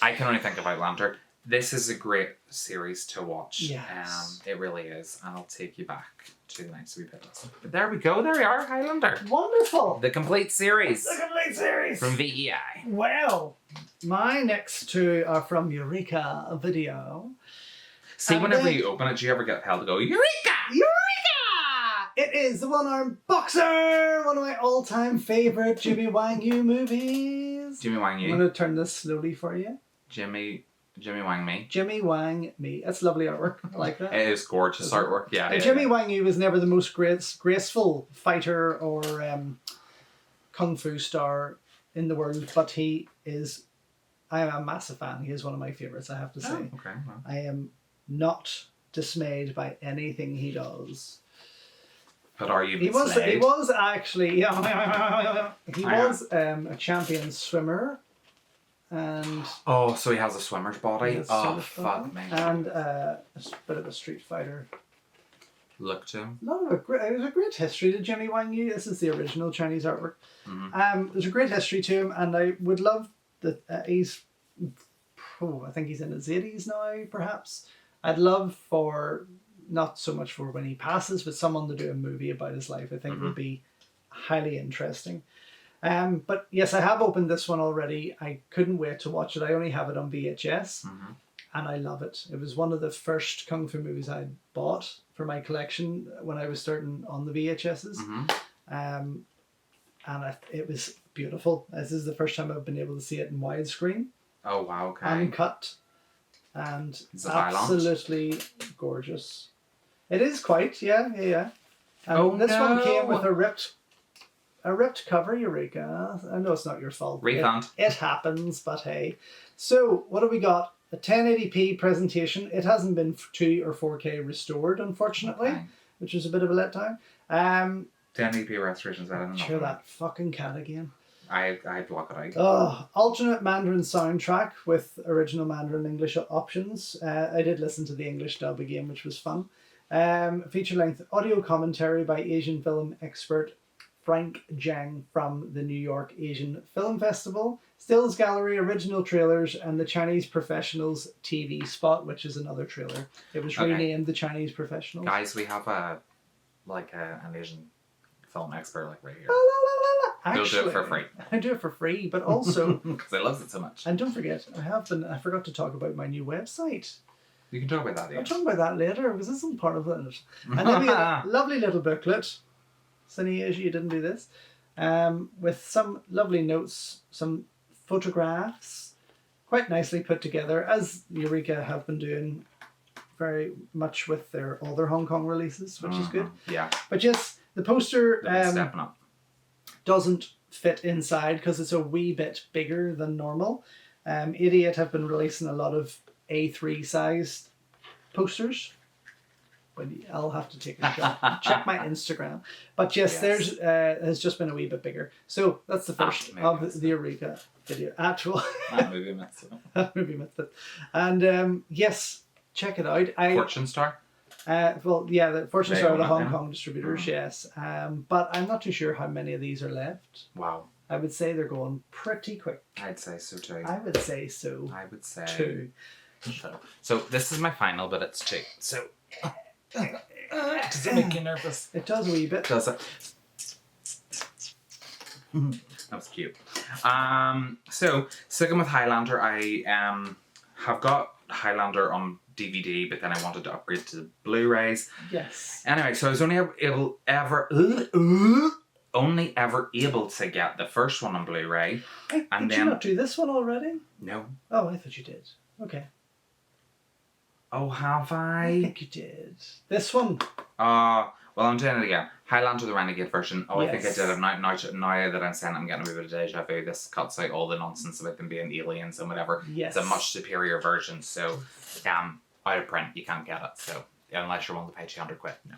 I can only think of Outlander. This is a great series to watch. Yes. It really is. And I'll take you back to the next wee bit. But there we go. There we are, Highlander. Wonderful. The complete series. The complete series. From VEI. Well, my next two are from Eureka Video. See, whenever you open it, do you ever get held to go, Eureka! Eureka! It is the One-Armed Boxer! One of my all-time favourite Jimmy Wang Yu movies. Jimmy Wang Yu. I'm going to turn this slowly for you. Jimmy Wang Me. Jimmy Wang Me. That's lovely artwork. I like that. It is gorgeous artwork. Yeah. Jimmy Wang Yu was never the most graceful fighter or kung fu star in the world, but he is. I am a massive fan. He is one of my favourites, I have to say. Oh, okay. Well. I am not dismayed by anything he does. But are you He misled? was actually he was a champion swimmer, and so he has a swimmer's body. Oh, fuck me. and a bit of a street fighter. Look to him. It was a great history to Jimmy Wang Yu. This is the original Chinese artwork. Mm-hmm. There's a great history to him, and I would love that he's. I think he's in his 80s now, perhaps. I'd love for. Not so much for when he passes, but someone to do a movie about his life, I think would be highly interesting. But yes, I have opened this one already. I couldn't wait to watch it. I only have it on VHS, and I love it. It was one of the first Kung Fu movies I bought for my collection when I was starting on the VHSs. And it was beautiful. This is the first time I've been able to see it in widescreen. Oh, wow, okay. Uncut. And Is it violent? absolutely gorgeous. It is quite, yeah. And this no. one came with a ripped cover, Eureka. I know it's not your fault. Refund. It happens, but hey. So, what have we got? A 1080p presentation. It hasn't been 2 or 4K restored, unfortunately, which is a bit of a letdown. 1080p restorations. I don't know. Sure, that fucking cat again. I block it out. Oh, alternate Mandarin soundtrack with original Mandarin English options. I did listen to the English dub again, which was fun. Feature-length audio commentary by Asian film expert Frank Zhang from the New York Asian Film Festival. Stills gallery, original trailers, and the Chinese Professionals TV spot, which is another trailer. It was renamed the Chinese Professionals. Guys, we have an Asian film expert right here. Actually, You'll do it for free. I do it for free, but also because I love it so much. And don't forget, I forgot to talk about my new website. You can talk about that later. I'll talk about that later because this isn't part of it. And then we had a lovely little booklet. Sunny years you didn't do this. With some lovely notes, some photographs, quite nicely put together, as Eureka have been doing very much with all their Hong Kong releases, which is good. Yeah. But yes, the poster Stepping up. doesn't fit inside because it's a wee bit bigger than normal. Idiot have been releasing a lot of A3 sized posters. But I'll have to take a shot. Check my Instagram. But yes, theirs has just been a wee bit bigger. So that's the first of the Eureka video. Actual movie myth. movie myth. And yes, check it out. Fortune Star. The Fortune Star are the Hong Kong distributors, yes. But I'm not too sure how many of these are left. Wow. I would say they're going pretty quick. I'd say so too. I would say so. I would say 2. So this is my final, but it's 2. So does it make you nervous? It does a wee bit. Does it? That was cute. So sticking with Highlander, I have got Highlander on DVD, but then I wanted to upgrade to the Blu-rays. Yes. Anyway, so I was only ever able to get the first one on Blu-ray. Did you not do this one already? No. Oh, I thought you did. Okay. Oh, have I? I think you did. This one. Well, I'm doing it again. Highlander the Renegade version. Oh, Yes. I think I did it. Now that I'm saying I'm getting a bit of deja vu, this cuts out all the nonsense about them being aliens and whatever. Yes. It's a much superior version, so out of print, you can't get it. So unless you're willing to pay £200, no.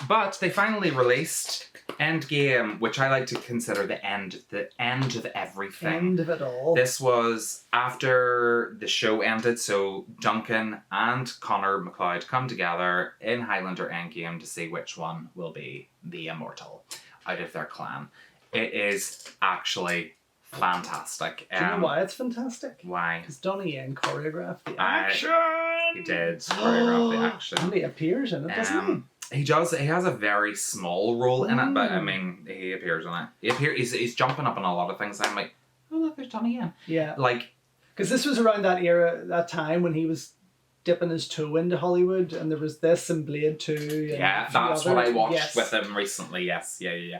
But they finally released Endgame, which I like to consider the end of everything. End of it all. This was after the show ended, so Duncan and Connor McLeod come together in Highlander Endgame to see which one will be the immortal out of their clan. It is actually fantastic. Do you know why it's fantastic? Why? Because Donnie Yen choreographed the action. He did choreograph the action. And he appears in it, doesn't he? He does. He has a very small role in it, but I mean, he appears in it. He's jumping up on a lot of things. I'm like, oh look, there's Donnie Yen. Yeah. Like, because this was around that era, that time when he was dipping his toe into Hollywood, and there was this and Blade 2. And Yeah, a few that's other- what I watched yes. with him recently. Yes, yeah.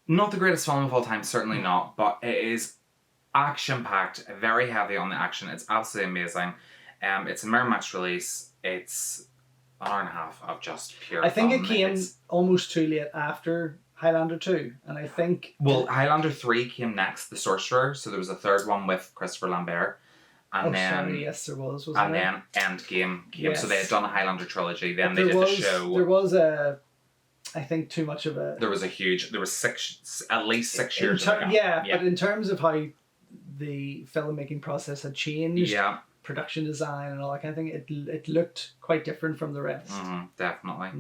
Not the greatest film of all time, certainly not, but it is action-packed, very heavy on the action. It's absolutely amazing. It's a Miramax release. It's an hour and a half of just pure I think fun. it came almost too late after Highlander 2, and I think... Well, Highlander 3 came next, The Sorcerer, so there was a third one with Christopher Lambert. And yes, there was, wasn't and there? then Endgame came. Yes. So they had done a Highlander trilogy, then But they did there the was- show. There was I think too much of a... There was at least 6 years of a gap. Yeah, but in terms of how the filmmaking process had changed, Yeah. production design and all that kind of thing, it looked quite different from the rest. Definitely.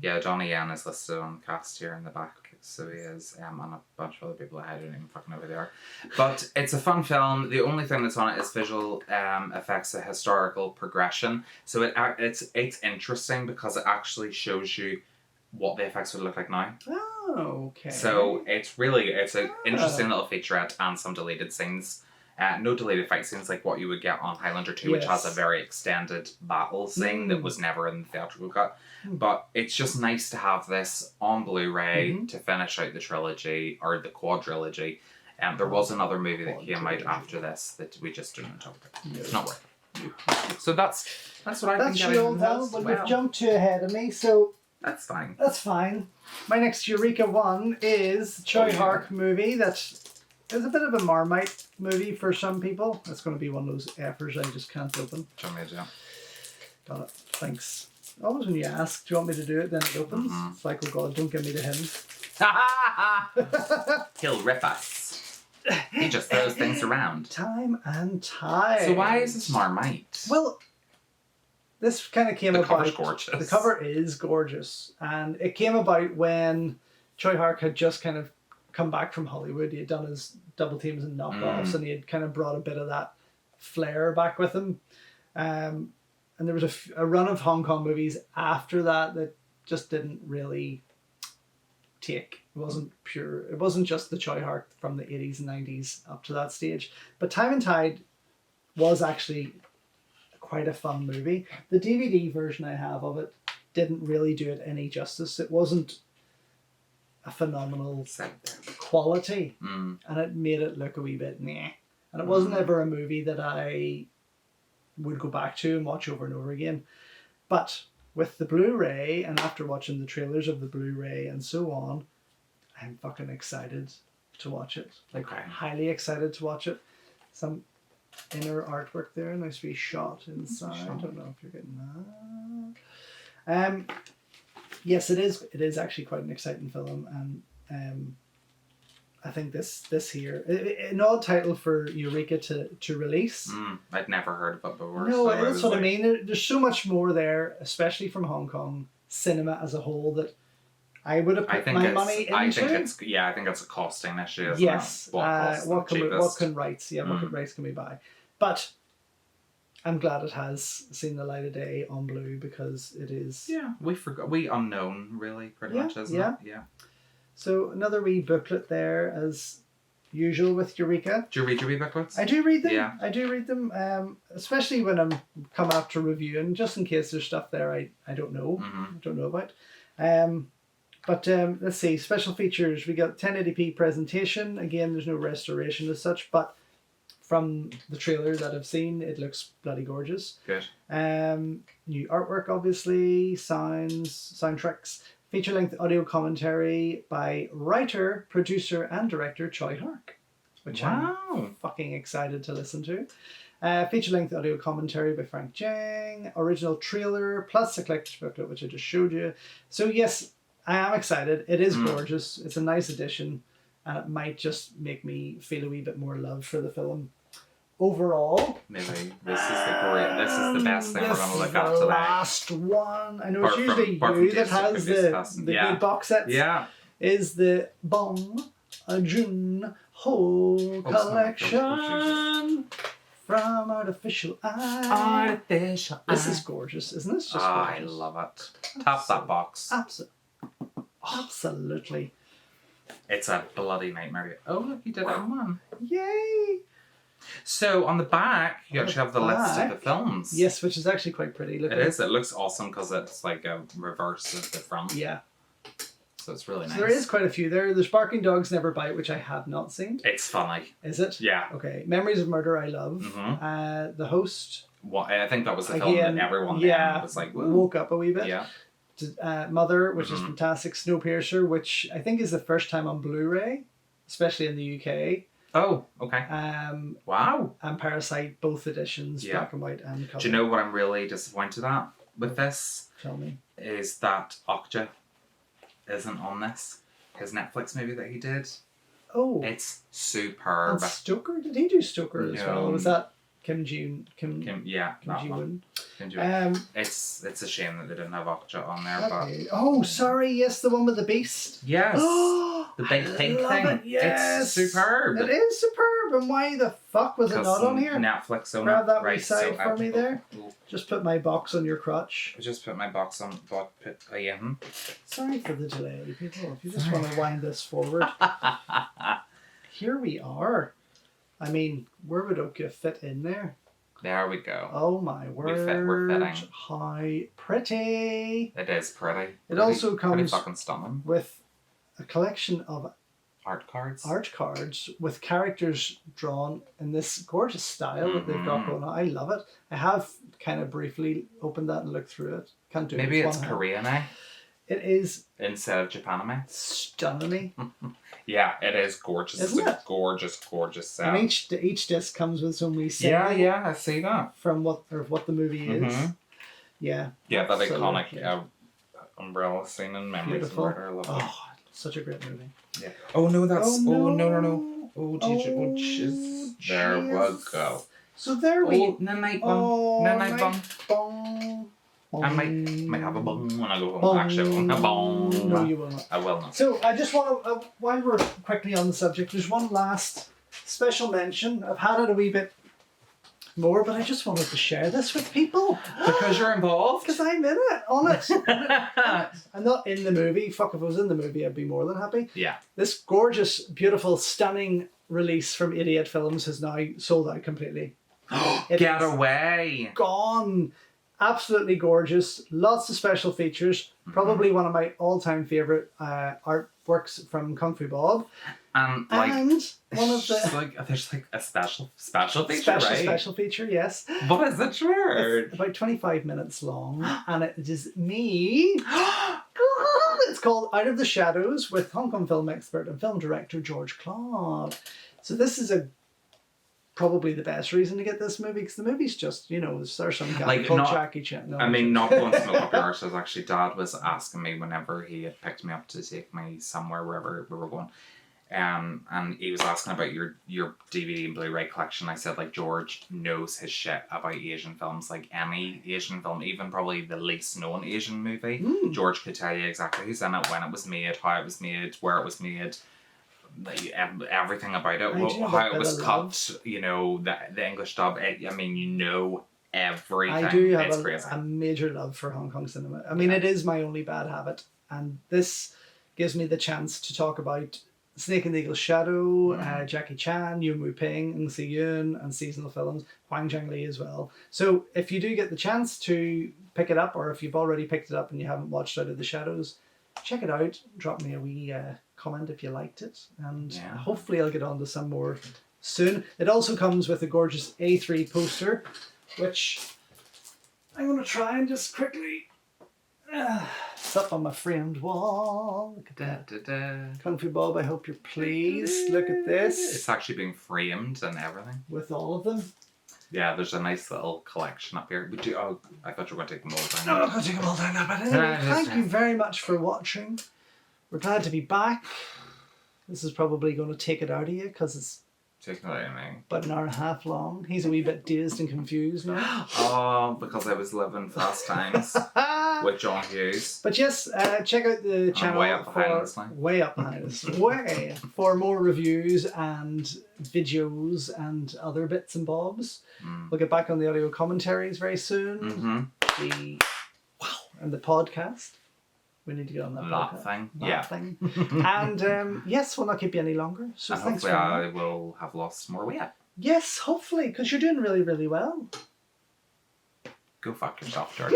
Yeah, Donnie Yen is listed on the cast here in the back, so he is, and a bunch of other people I don't even fucking know who they are. But it's a fun film. The only thing that's on it is visual effects, a historical progression. So it's interesting because it actually shows you what the effects would look like now. Oh, okay. So it's an interesting little featurette and some deleted scenes. No deleted fight scenes like what you would get on Highlander 2, which has a very extended battle scene that was never in the theatrical cut. But it's just nice to have this on Blu-ray to finish out the trilogy, or the quadrilogy. There was another movie that came out after this that we just didn't talk about. It's not worth it. So that's what I've been getting. Well, we've jumped too ahead of me, so... That's fine. That's fine. My next Eureka one is Choi Hark movie that is a bit of a Marmite movie for some people. That's going to be one of those effers I just can't open. Got it. Thanks. Always when you ask, do you want me to do it, then it opens. It's like, oh God, don't give me the hint. He'll rip us. He just throws things around. Time and Tide. So why is this Marmite? Well, this kind of came The about... cover's gorgeous. The cover is gorgeous. And it came about when Choi Hark had just kind of come back from Hollywood. He had done his double teams and knockoffs, and he had kind of brought a bit of that flair back with him. And there was a run of Hong Kong movies after that just didn't really take. It wasn't pure. It wasn't just the Choi Hark from the 80s and 90s up to that stage. But Time and Tide was actually quite a fun movie. The DVD version I have of it didn't really do it any justice. It wasn't a phenomenal quality, and it made it look a wee bit meh. And it wasn't ever a movie that I would go back to and watch over and over again. But with the Blu-ray, and after watching the trailers of the Blu-ray and so on, I'm fucking excited to watch it. Highly excited to watch it. Some inner artwork there, nice wee shot inside. I don't know if you're getting that. Yes, it is actually quite an exciting film, and I think this here, an odd title for Eureka to release. I'd never heard of it before. No, so that's what I mean. There's so much more there, especially from Hong Kong cinema as a whole, that I would have put my money into. I think it's a costing issue. Yes. What can rights What rights can we buy? But I'm glad it has seen the light of day on Blue, because it is... Yeah, we unknown, really, pretty much, isn't it? Yeah. So another wee booklet there, as usual with Eureka. Do you read your wee booklets? I do read them. Yeah. I do read them, especially when I'm coming up to reviewing, just in case there's stuff there I don't know, about. But let's see, special features. We got 1080p presentation. Again, there's no restoration as such, but from the trailer that I've seen, it looks bloody gorgeous. Good. New artwork, obviously, soundtracks, feature-length audio commentary by writer, producer, and director Choi Hark, which I'm fucking excited to listen to. Feature-length audio commentary by Frank Jang, original trailer, plus a collector's booklet, which I just showed you. So yes, I am excited. It is gorgeous. It's a nice addition, and it might just make me feel a wee bit more love for the film. Overall, maybe this is the best thing we're going to look at today. Last one. I know it's usually you that has the good box sets. Yeah. Is the Bong Joon Ho collection from Artificial Eye. This is gorgeous, isn't this? Just I love it. Tap that box. Absolutely. It's a bloody nightmare. Oh, look, you did it in one. Yay! So on the back, you actually have the list of the films. Yes, which is actually quite pretty. It is. It looks awesome because it's like a reverse of the front. Yeah. So it's really nice. So there is quite a few there. There's Barking Dogs Never Bite, which I have not seen. It's funny. Is it? Yeah. Okay. Memories of Murder I love. The Host. What I think that was the film that everyone was like, woo. Woke up a wee bit. Yeah. Mother, which is fantastic. Snowpiercer, which I think is the first time on Blu-ray, especially in the UK. Oh, okay. Wow. And Parasite, both editions, black and white and colour. Do you know what I'm really disappointed at with this? Tell me. Is that Okja isn't on this. His Netflix movie that he did. Oh. It's superb. And Stoker? Did he do Stoker as well? Or was that Kim Ji-woon? Kim Ji-woon. It's a shame that they didn't have Okja on there. Okay. Oh, sorry. Yes, the one with the beast. Yes. The big pink thing. It. Yes. It's superb. It is superb. And why the fuck was it not on here? Netflix on Grab that right, side for me there. Ooh. Just put my box on your crotch. I just put my box on. Sorry for the delay, people. If you just want to wind this forward. Here we are. I mean, where would Okja fit in there? There we go. Oh my word. We're fitting. How pretty. It is pretty. It also comes pretty fucking stunning. with a collection of art cards with characters drawn in this gorgeous style that they've got going on. I love it. I have kind of briefly opened that and looked through it. Can't do it. Maybe it's Korean, eh? It is. Instead of Japanime. Stunning. Yeah, it is gorgeous. Isn't it's a gorgeous set. And each disc comes with some wee symbol. Yeah, I see that. From what the movie is. Yeah. Yeah, that iconic umbrella scene in Memories of Murder. I love it. Oh, such a great movie. Yeah. Oh no, that's no. Oh jeez. There we go. So there we night bong. I might have a bong when I go home. Actually, a bong. No, you will not. I will not. So I just want to, while we're quickly on the subject, there's one last special mention. I've had it a wee bit more, but I just wanted to share this with people. Because you're involved? Because I'm in it, on it. I'm not in the movie. Fuck, if I was in the movie, I'd be more than happy. Yeah. This gorgeous, beautiful, stunning release from Idiot Films has now sold out completely. Get away! Gone. Absolutely gorgeous. Lots of special features. Probably one of my all-time favourite artworks from Kung Fu Bob. And one of the there's like a special feature, right? Special feature, yes. What is it, sure? It's about 25 minutes long, and it is me. It's called Out of the Shadows with Hong Kong film expert and film director George Clark. So this is probably the best reason to get this movie, because the movie's just, there's some guy called Jackie Chan. I mean, not going to smoke up your arse. Actually, Dad was asking me whenever he had picked me up to take me somewhere, wherever we were going. And he was asking about your DVD and Blu-ray collection. I said, like, George knows his shit about Asian films. Like, any Asian film, even probably the least known Asian movie, George could tell you exactly who's in it, when it was made, how it was made, where it was made, everything about it, how it was cut, the English dub. I mean, everything. I do have a major love for Hong Kong cinema. I mean, it is my only bad habit, and this gives me the chance to talk about Snake and the Eagle's Shadow, Jackie Chan, Yuen Wu-ping, Ng Si-yun, and seasonal films, Huang Zhangli as well. So if you do get the chance to pick it up, or if you've already picked it up and you haven't watched Out of the Shadows, check it out. Drop me a wee comment if you liked it, and hopefully I'll get on to some more soon. It also comes with a gorgeous A3 poster, which I'm going to try and just quickly... It's up on my framed wall. Look at that. Kung Fu Bob, I hope you're pleased. Look at this. It's actually being framed and everything. With all of them. Yeah, there's a nice little collection up here. I thought you were going to take them all down. No, I'm not going to take them all down now. But anyway, thank you very much for watching. We're glad to be back. This is probably going to take it out of you because it's about an hour and a half long. He's a wee bit dazed and confused now. Oh, because I was living fast times with John Hughes. But yes, check out the channel. Way up behind us. Way for more reviews and videos and other bits and bobs. We'll get back on the audio commentaries very soon. And the podcast. We need to get on that thing. And yes, we'll not keep you any longer. So and thanks hopefully I will have lost more weight. Yes, hopefully, because you're doing really, really well. Go fuck yourself, George.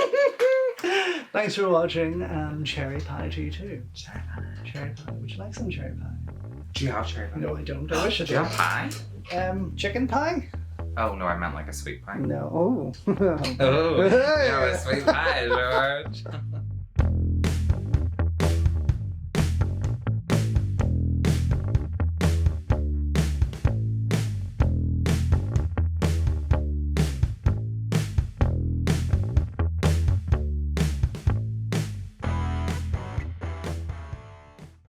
Thanks for watching, and cherry pie to you too. Cherry pie. Cherry pie. Would you like some cherry pie? Do you have cherry pie? No, I don't. I wish I Do you have pie? Chicken pie? Oh, no, I meant like a sweet pie. No. Oh, no, a sweet pie, George.